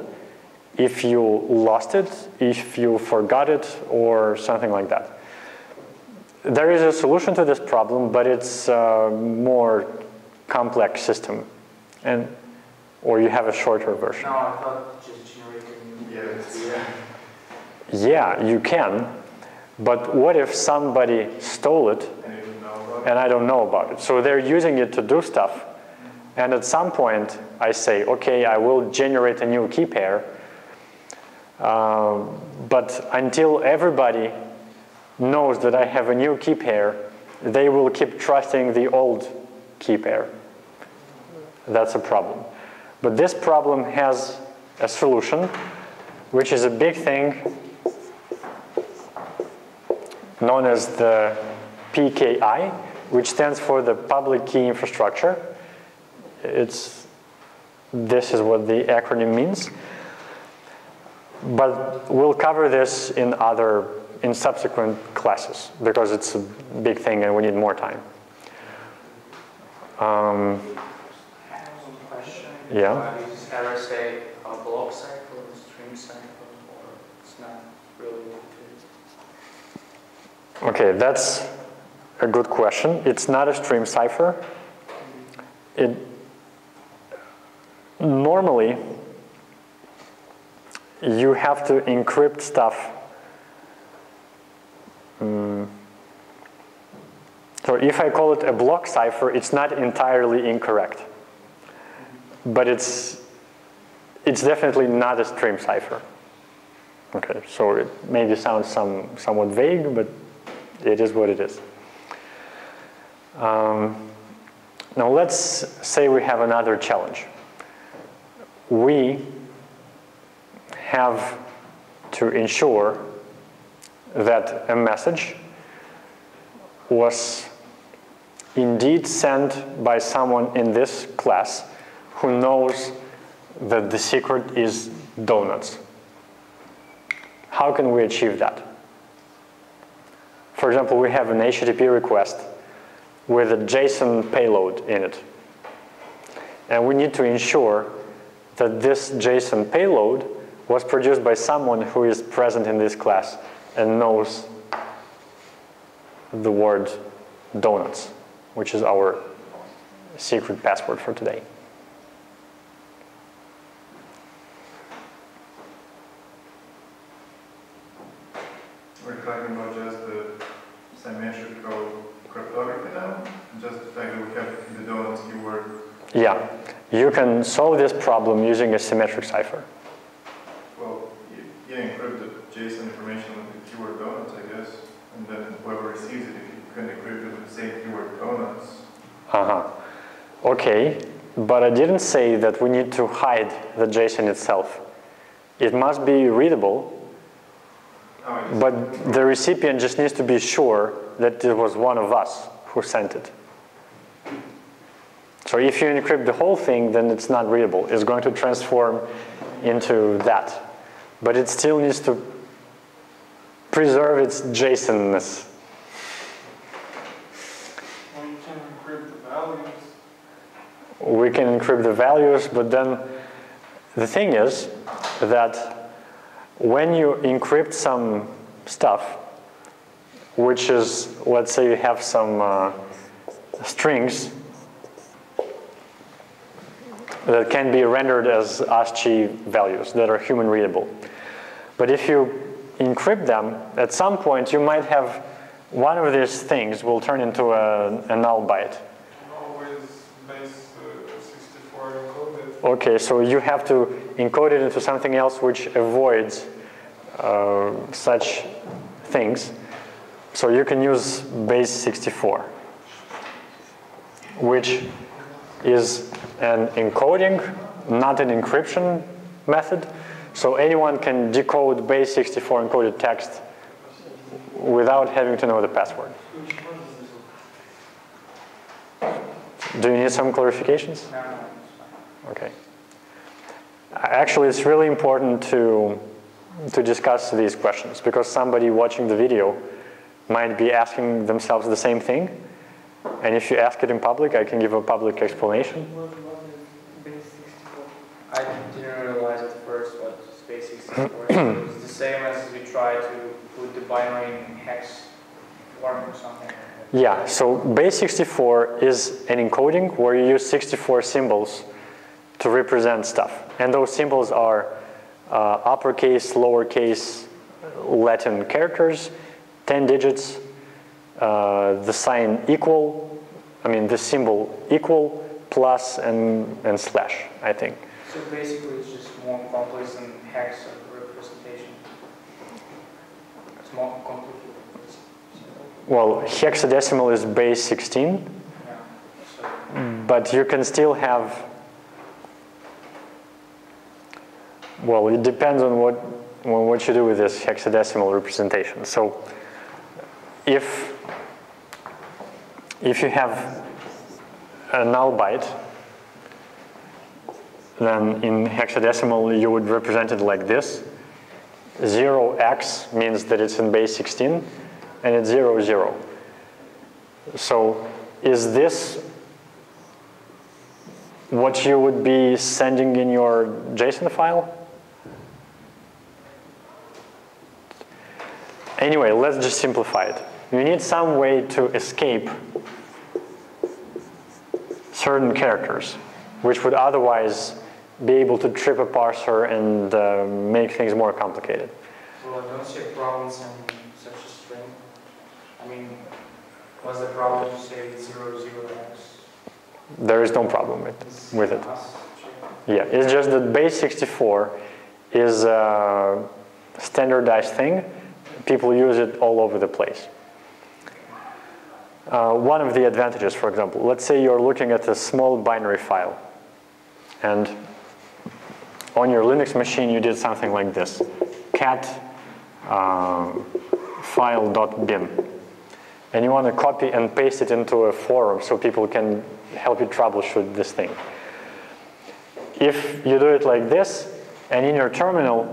A: if you lost it, if you forgot it, or something like that? There is a solution to this problem, but it's a more complex system, or you have a shorter version.
C: No, I thought just generating new keys.
A: Yeah, you can, but what if somebody stole it and I don't know about it? So they're using it to do stuff, and at some point I say, okay, I will generate a new key pair, but until everybody knows that I have a new key pair, they will keep trusting the old key pair. That's a problem. But this problem has a solution, which is a big thing known as the PKI, which stands for the public key infrastructure. This is what the acronym means. But we'll cover this in subsequent classes, because it's a big thing and we need more time.
C: Question.
A: Yeah.
C: Is ever say a block cipher or a string cipher, or it's not really what it is?
A: Okay, that's a good question. It's not a stream cipher. Normally, you have to encrypt stuff. So if I call it a block cipher, it's not entirely incorrect. But it's definitely not a stream cipher. Okay, so it maybe sounds somewhat vague, but it is what it is. Now let's say we have another challenge. We have to ensure that a message was indeed sent by someone in this class who knows that the secret is donuts. How can we achieve that? For example, we have an HTTP request with a JSON payload in it. And we need to ensure that this JSON payload was produced by someone who is present in this class and knows the word donuts, which is our secret password for today.
B: We're talking about just the symmetrical cryptography now? Just the fact that we have the donuts keyword?
A: Yeah, you can solve this problem using a symmetric cipher.
B: Well, you encrypt the JSON information with the keyword donuts, I guess, and then whoever receives it, if you can encrypt it with the same keyword donuts.
A: Okay, but I didn't say that we need to hide the JSON itself. It must be readable, but the recipient just needs to be sure that it was one of us who sent it. So if you encrypt the whole thing, then it's not readable. It's going to transform into that. But it still needs to preserve its JSON-ness.
E: Well, you can encrypt the values.
A: We can encrypt the values, but then the thing is that when you encrypt some stuff, which is, let's say you have some strings that can be rendered as ASCII values that are human readable. But if you encrypt them, at some point you might have one of these things will turn into a null byte.
E: Always base 64 encoded.
A: Okay, so you have to encode it into something else which avoids such things. So you can use base 64, which is an encoding, not an encryption method. So anyone can decode base 64 encoded text without having to know the password. Do you need some clarifications?
C: No.
A: Okay. Actually, it's really important to to discuss these questions, because somebody watching the video might be asking themselves the same thing. And if you ask it in public, I can give a public explanation.
E: What is base 64?
C: I didn't realize at first what base 64 is. It's the same as we try to put the binary in hex form or something.
A: Yeah, so base 64 is an encoding where you use 64 symbols to represent stuff. And those symbols are uppercase, lowercase, Latin characters, 10 digits, the sign equal, the symbol equal, plus, and slash, I think.
C: So basically it's just more complex than hex representation. It's more complicated.
A: Well, hexadecimal is base 16,
C: Yeah. So
A: but you can still have, well, it depends on what you do with this hexadecimal representation. So if you have a null byte, then in hexadecimal you would represent it like this. 0x means that it's in base 16, and it's 0, 0. So is this what you would be sending in your JSON file? Anyway, let's just simplify it. You need some way to escape certain characters, which would otherwise be able to trip a parser and make things more complicated.
C: well, I don't see problems in such a string. I mean, what's the problem to say 0, 0x?
A: There is no problem with it. Yeah, it's just that base 64 is a standardized thing. People use it all over the place. One of the advantages, for example, let's say you're looking at a small binary file, and on your Linux machine you did something like this: cat file.bin, and you want to copy and paste it into a forum so people can help you troubleshoot this thing. If you do it like this, and in your terminal,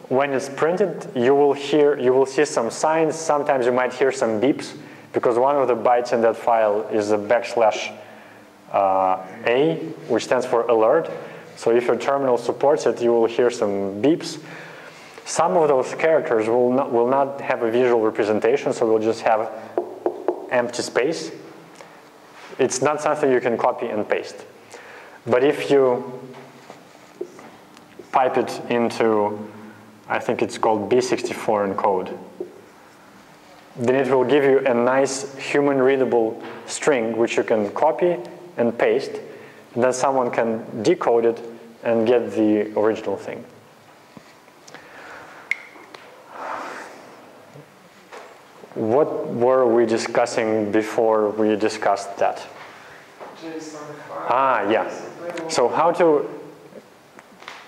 A: when it's printed, you will see some signs. Sometimes you might hear some beeps, because one of the bytes in that file is a \A, which stands for alert. So if your terminal supports it, you will hear some beeps. Some of those characters will not have a visual representation, so we'll just have empty space. It's not something you can copy and paste. But if you pipe it into, I think it's called B64 encode, then it will give you a nice human-readable string which you can copy and paste, and then someone can decode it and get the original thing. What were we discussing before we discussed that?
E: JSON file.
A: Ah, yeah. So how to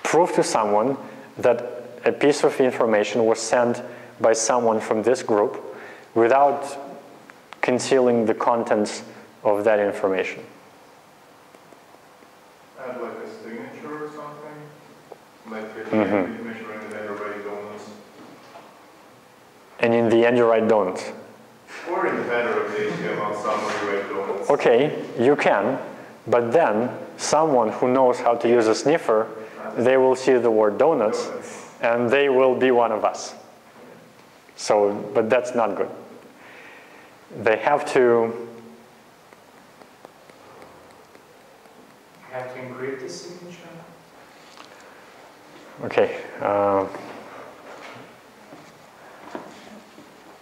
A: prove to someone that a piece of information was sent by someone from this group without concealing the contents of that information.
B: Add like a signature or something? Like if you measure in the header right donuts.
A: And in the end you write donuts.
B: Or in the header of the HTML summary write donuts.
A: Okay, you can, but then someone who knows how to use a sniffer, they will see the word donuts, and they will be one of us. So, but that's not good. They have to
C: encrypt the signature.
A: Okay.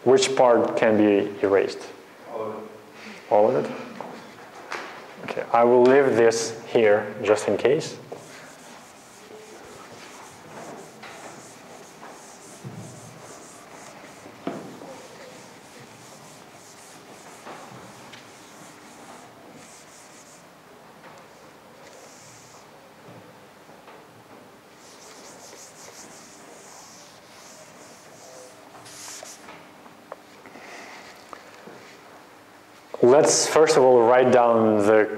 A: Which part can be erased?
B: All of it.
A: All of it? Okay, I will leave this here just in case. Let's first of all write down the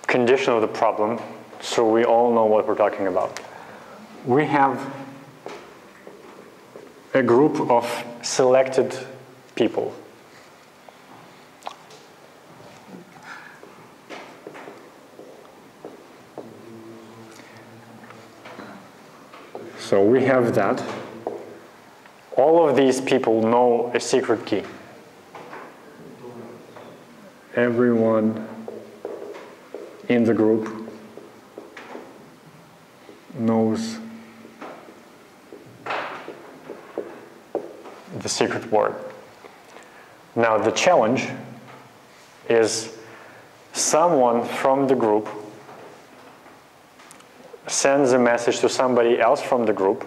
A: condition of the problem so we all know what we're talking about. We have a group of selected people. So we have that. All of these people know a secret key. Everyone in the group knows the secret word. Now the challenge is someone from the group sends a message to somebody else from the group.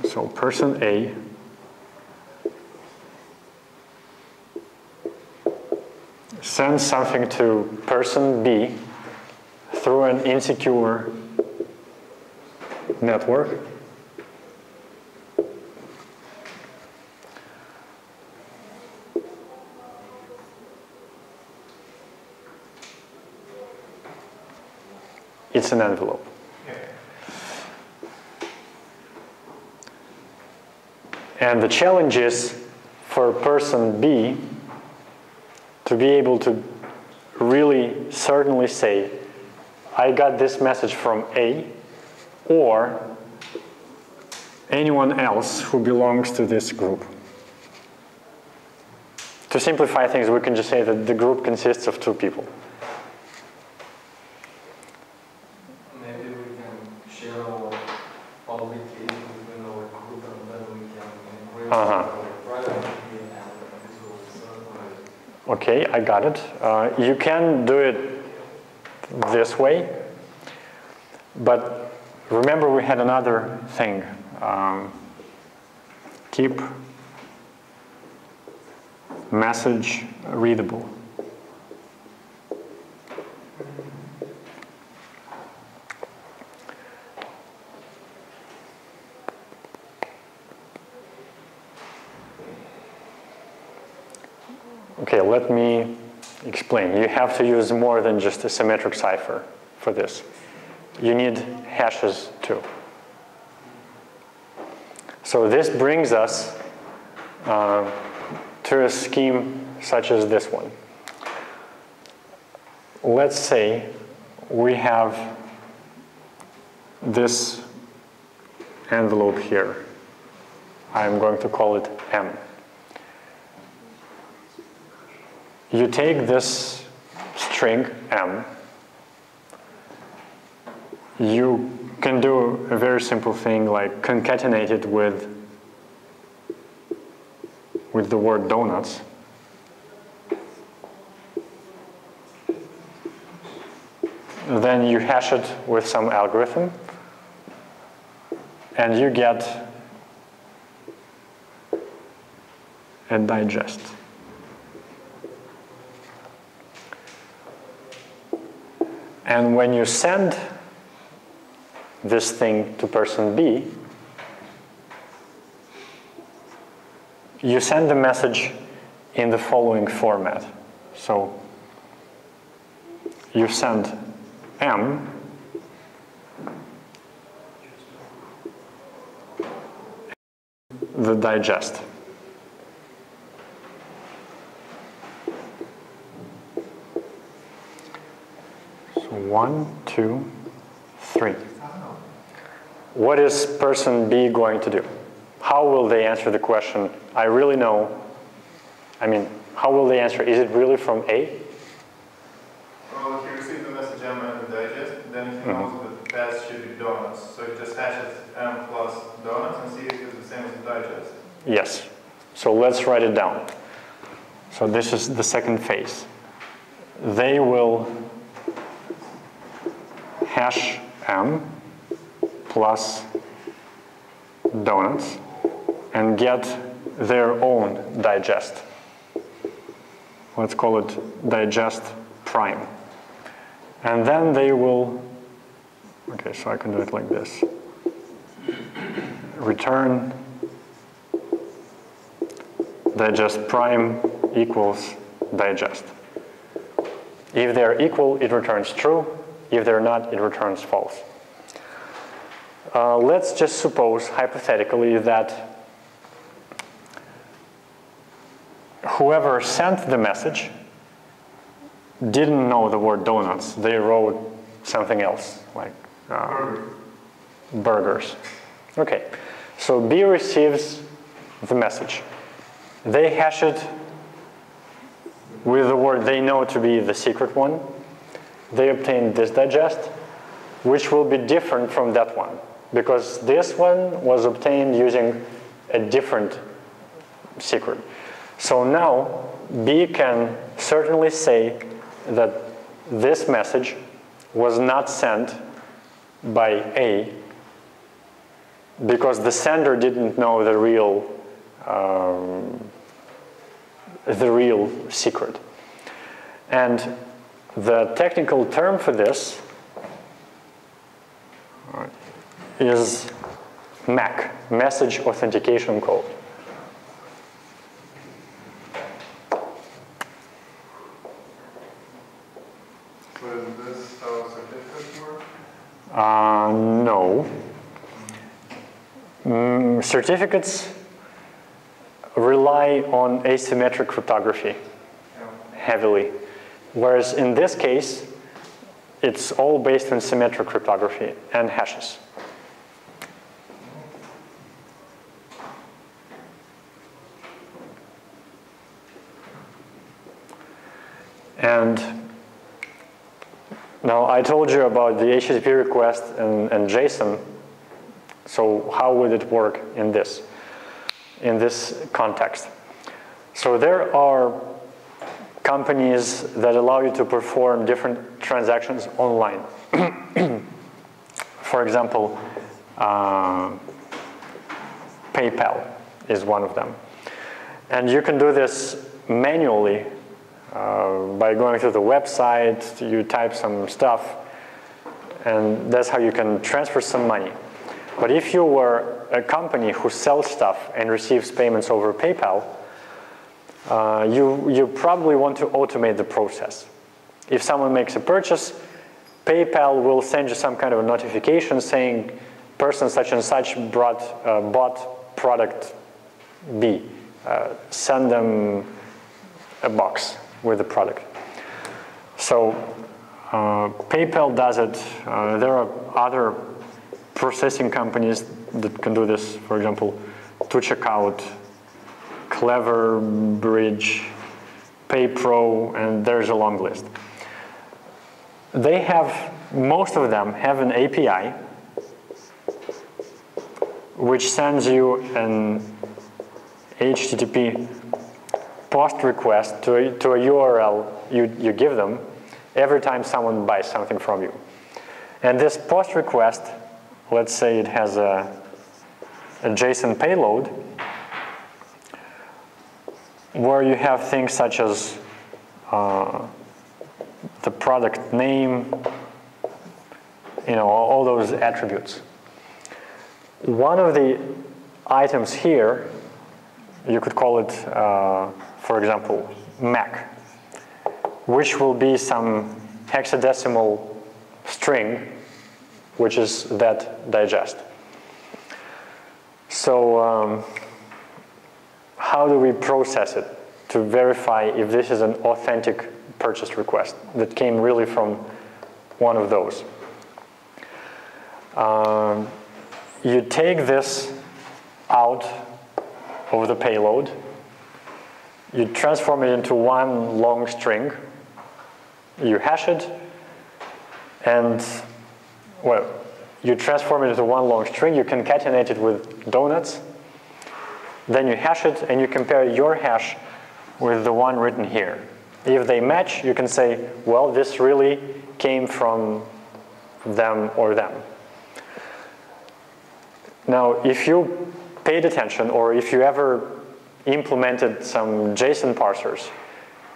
A: So person A sends something to person B through an insecure network. It's an envelope. And the challenge is for person B to be able to really certainly say, I got this message from A, or anyone else who belongs to this group. To simplify things, we can just say that the group consists of two people.
D: Maybe we can share our public key within our group, and then we can encrypt our private key and this will certainly.
A: Okay, I got it. You can do it this way, but remember we had another thing. Keep message readable. Okay, let me explain. You have to use more than just a symmetric cipher for this. You need hashes too. So this brings us to a scheme such as this one. Let's say we have this envelope here. I'm going to call it M. You take this string M, you can do a very simple thing like concatenate it with the word donuts. Then you hash it with some algorithm, and you get a digest. And when you send this thing to person B, you send the message in the following format. So you send M the digest. So 1, 2, 3. What is person B going to do? How will they answer the question, I really know, how will they answer, is it really from A?
B: Well, if he received the message M and the digest, then he knows that the path should be donuts. So he just hashes M plus donuts and sees if it's the same as the digest.
A: Yes. So let's write it down. So this is the second phase. They will hash M plus donuts and get their own digest. Let's call it digest prime. And then they will, okay, so I can do it like this. Return digest prime equals digest. If they're equal, it returns true. If they're not, it returns false. let's just suppose, hypothetically, that whoever sent the message didn't know the word donuts. They wrote something else, like burgers. Okay, so B receives the message. They hash it with the word they know to be the secret one. They obtain this digest, which will be different from that one, because this one was obtained using a different secret. So now B can certainly say that this message was not sent by A because the sender didn't know the real secret. And the technical term for this is MAC, Message Authentication Code.
B: So is this how certificates work?
A: No. Certificates rely on asymmetric cryptography heavily, whereas in this case, it's all based on symmetric cryptography and hashes. And now I told you about the HTTP request and JSON. So how would it work in this context? So there are companies that allow you to perform different transactions online. For example, PayPal is one of them. And you can do this manually by going to the website, you type some stuff, and that's how you can transfer some money. But if you were a company who sells stuff and receives payments over PayPal, you probably want to automate the process. If someone makes a purchase, PayPal will send you some kind of a notification saying person such and such bought product B. Send them a box with the product. So PayPal does it. There are other processing companies that can do this. For example, To Checkout, Clever Bridge, PayPro, and there's a long list. They have, most of them have an API which sends you an HTTP post request to a URL you give them every time someone buys something from you. And this post request, let's say it has a JSON payload where you have things such as the product name, all those attributes. One of the items here, you could call it, for example, MAC, which will be some hexadecimal string, which is that digest. So how do we process it to verify if this is an authentic purchase request that came really from one of those? You take this out of the payload, you transform it into one long string, you hash it, and well, you transform it into one long string, you concatenate it with donuts, then you hash it, and you compare your hash with the one written here. If they match, you can say, well, this really came from them or them. Now, if you paid attention, or if you ever implemented some JSON parsers,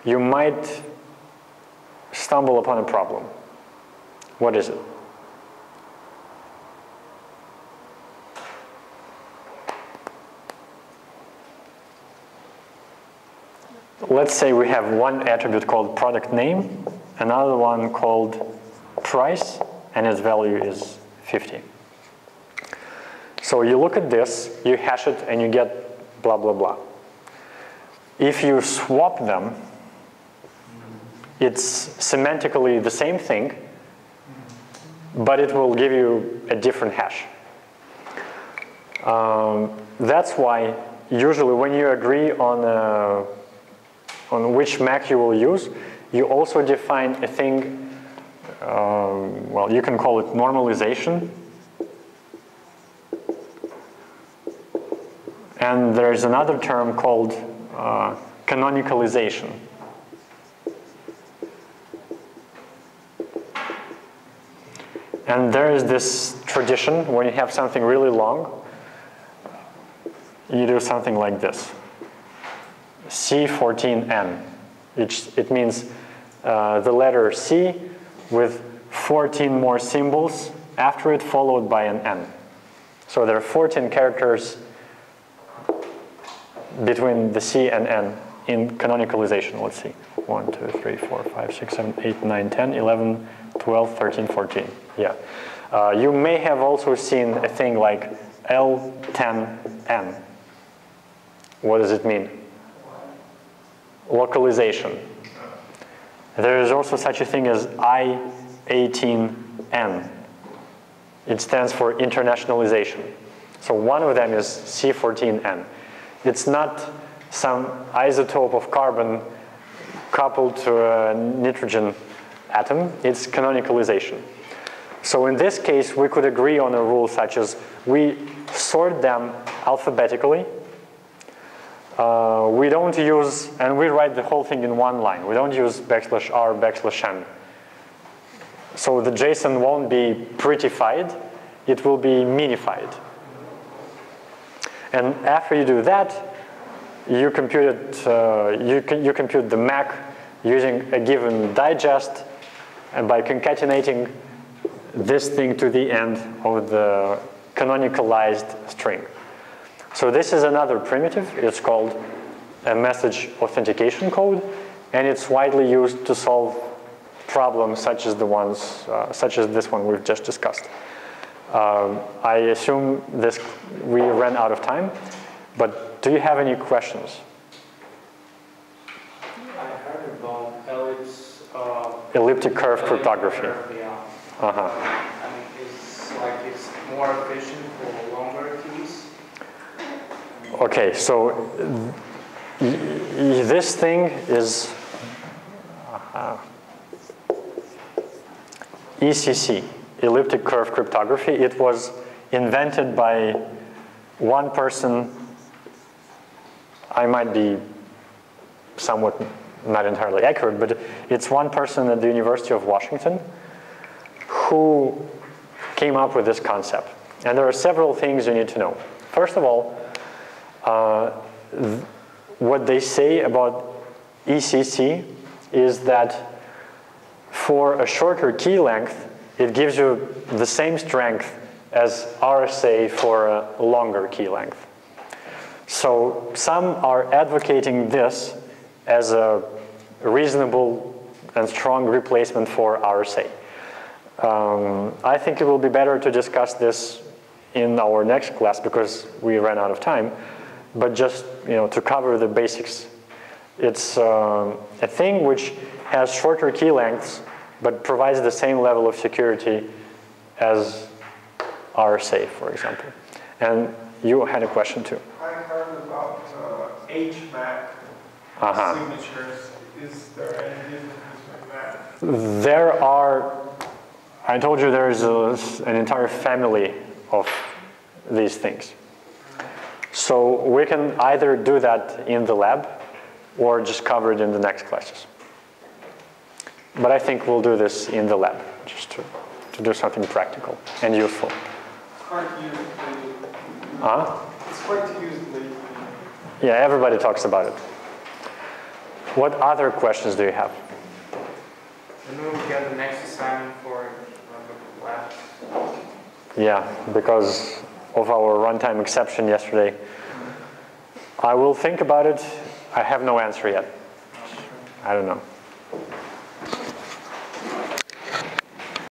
A: you might stumble upon a problem. What is it? Let's say we have one attribute called product name, another one called price, and its value is 50. So you look at this, you hash it, and you get blah, blah, blah. If you swap them, it's semantically the same thing, but it will give you a different hash. That's why usually when you agree on which MAC you will use, you also define a thing, well, you can call it normalization. And there's another term called canonicalization. And there is this tradition, when you have something really long, you do something like this. C14N. It means the letter C with 14 more symbols after it, followed by an N. So there are 14 characters between the C and N in canonicalization. Let's see. 1, 2, 3, 4, 5, 6, 7, 8, 9, 10, 11, 12, 13, 14. Yeah. You may have also seen a thing like L10N. What does it mean? Localization. There is also such a thing as I18N. It stands for internationalization. So one of them is C14N. It's not some isotope of carbon coupled to a nitrogen atom. It's canonicalization. So in this case, we could agree on a rule such as we sort them alphabetically. We don't use, and we write the whole thing in one line. We don't use \r\n. So the JSON won't be prettified. It will be minified. And after you do that, you compute you compute the MAC using a given digest, and by concatenating this thing to the end of the canonicalized string. So this is another primitive. It's called a message authentication code, and it's widely used to solve problems such as such as this one we've just discussed. I assume we ran out of time, but do you have any questions?
C: I heard about
A: elliptic curve cryptography.
C: Yeah.
A: Uh-huh.
C: I mean, it's more efficient for longer keys.
A: Okay, so this thing is ECC, elliptic curve cryptography. It was invented by one person. I might be somewhat not entirely accurate, but it's one person at the University of Washington who came up with this concept. And there are several things you need to know. First of all, what they say about ECC is that for a shorter key length, it gives you the same strength as RSA for a longer key length. So some are advocating this as a reasonable and strong replacement for RSA. I think it will be better to discuss this in our next class because we ran out of time. But just to cover the basics, it's a thing which has shorter key lengths but provides the same level of security as RSA, for example. And you had a question too.
F: I heard about HMAC signatures. Is there any difference between that?
A: There are, I told you there is an entire family of these things. So we can either do that in the lab or just cover it in the next classes. But I think we'll do this in the lab, just to do something practical and useful.
F: It's quite used lately. It's quite used lately.
A: Yeah, everybody talks about it. What other questions do you have?
C: And then we get the next assignment for the lab.
A: Yeah, because of our runtime exception yesterday. I will think about it. I have no answer yet. I don't know.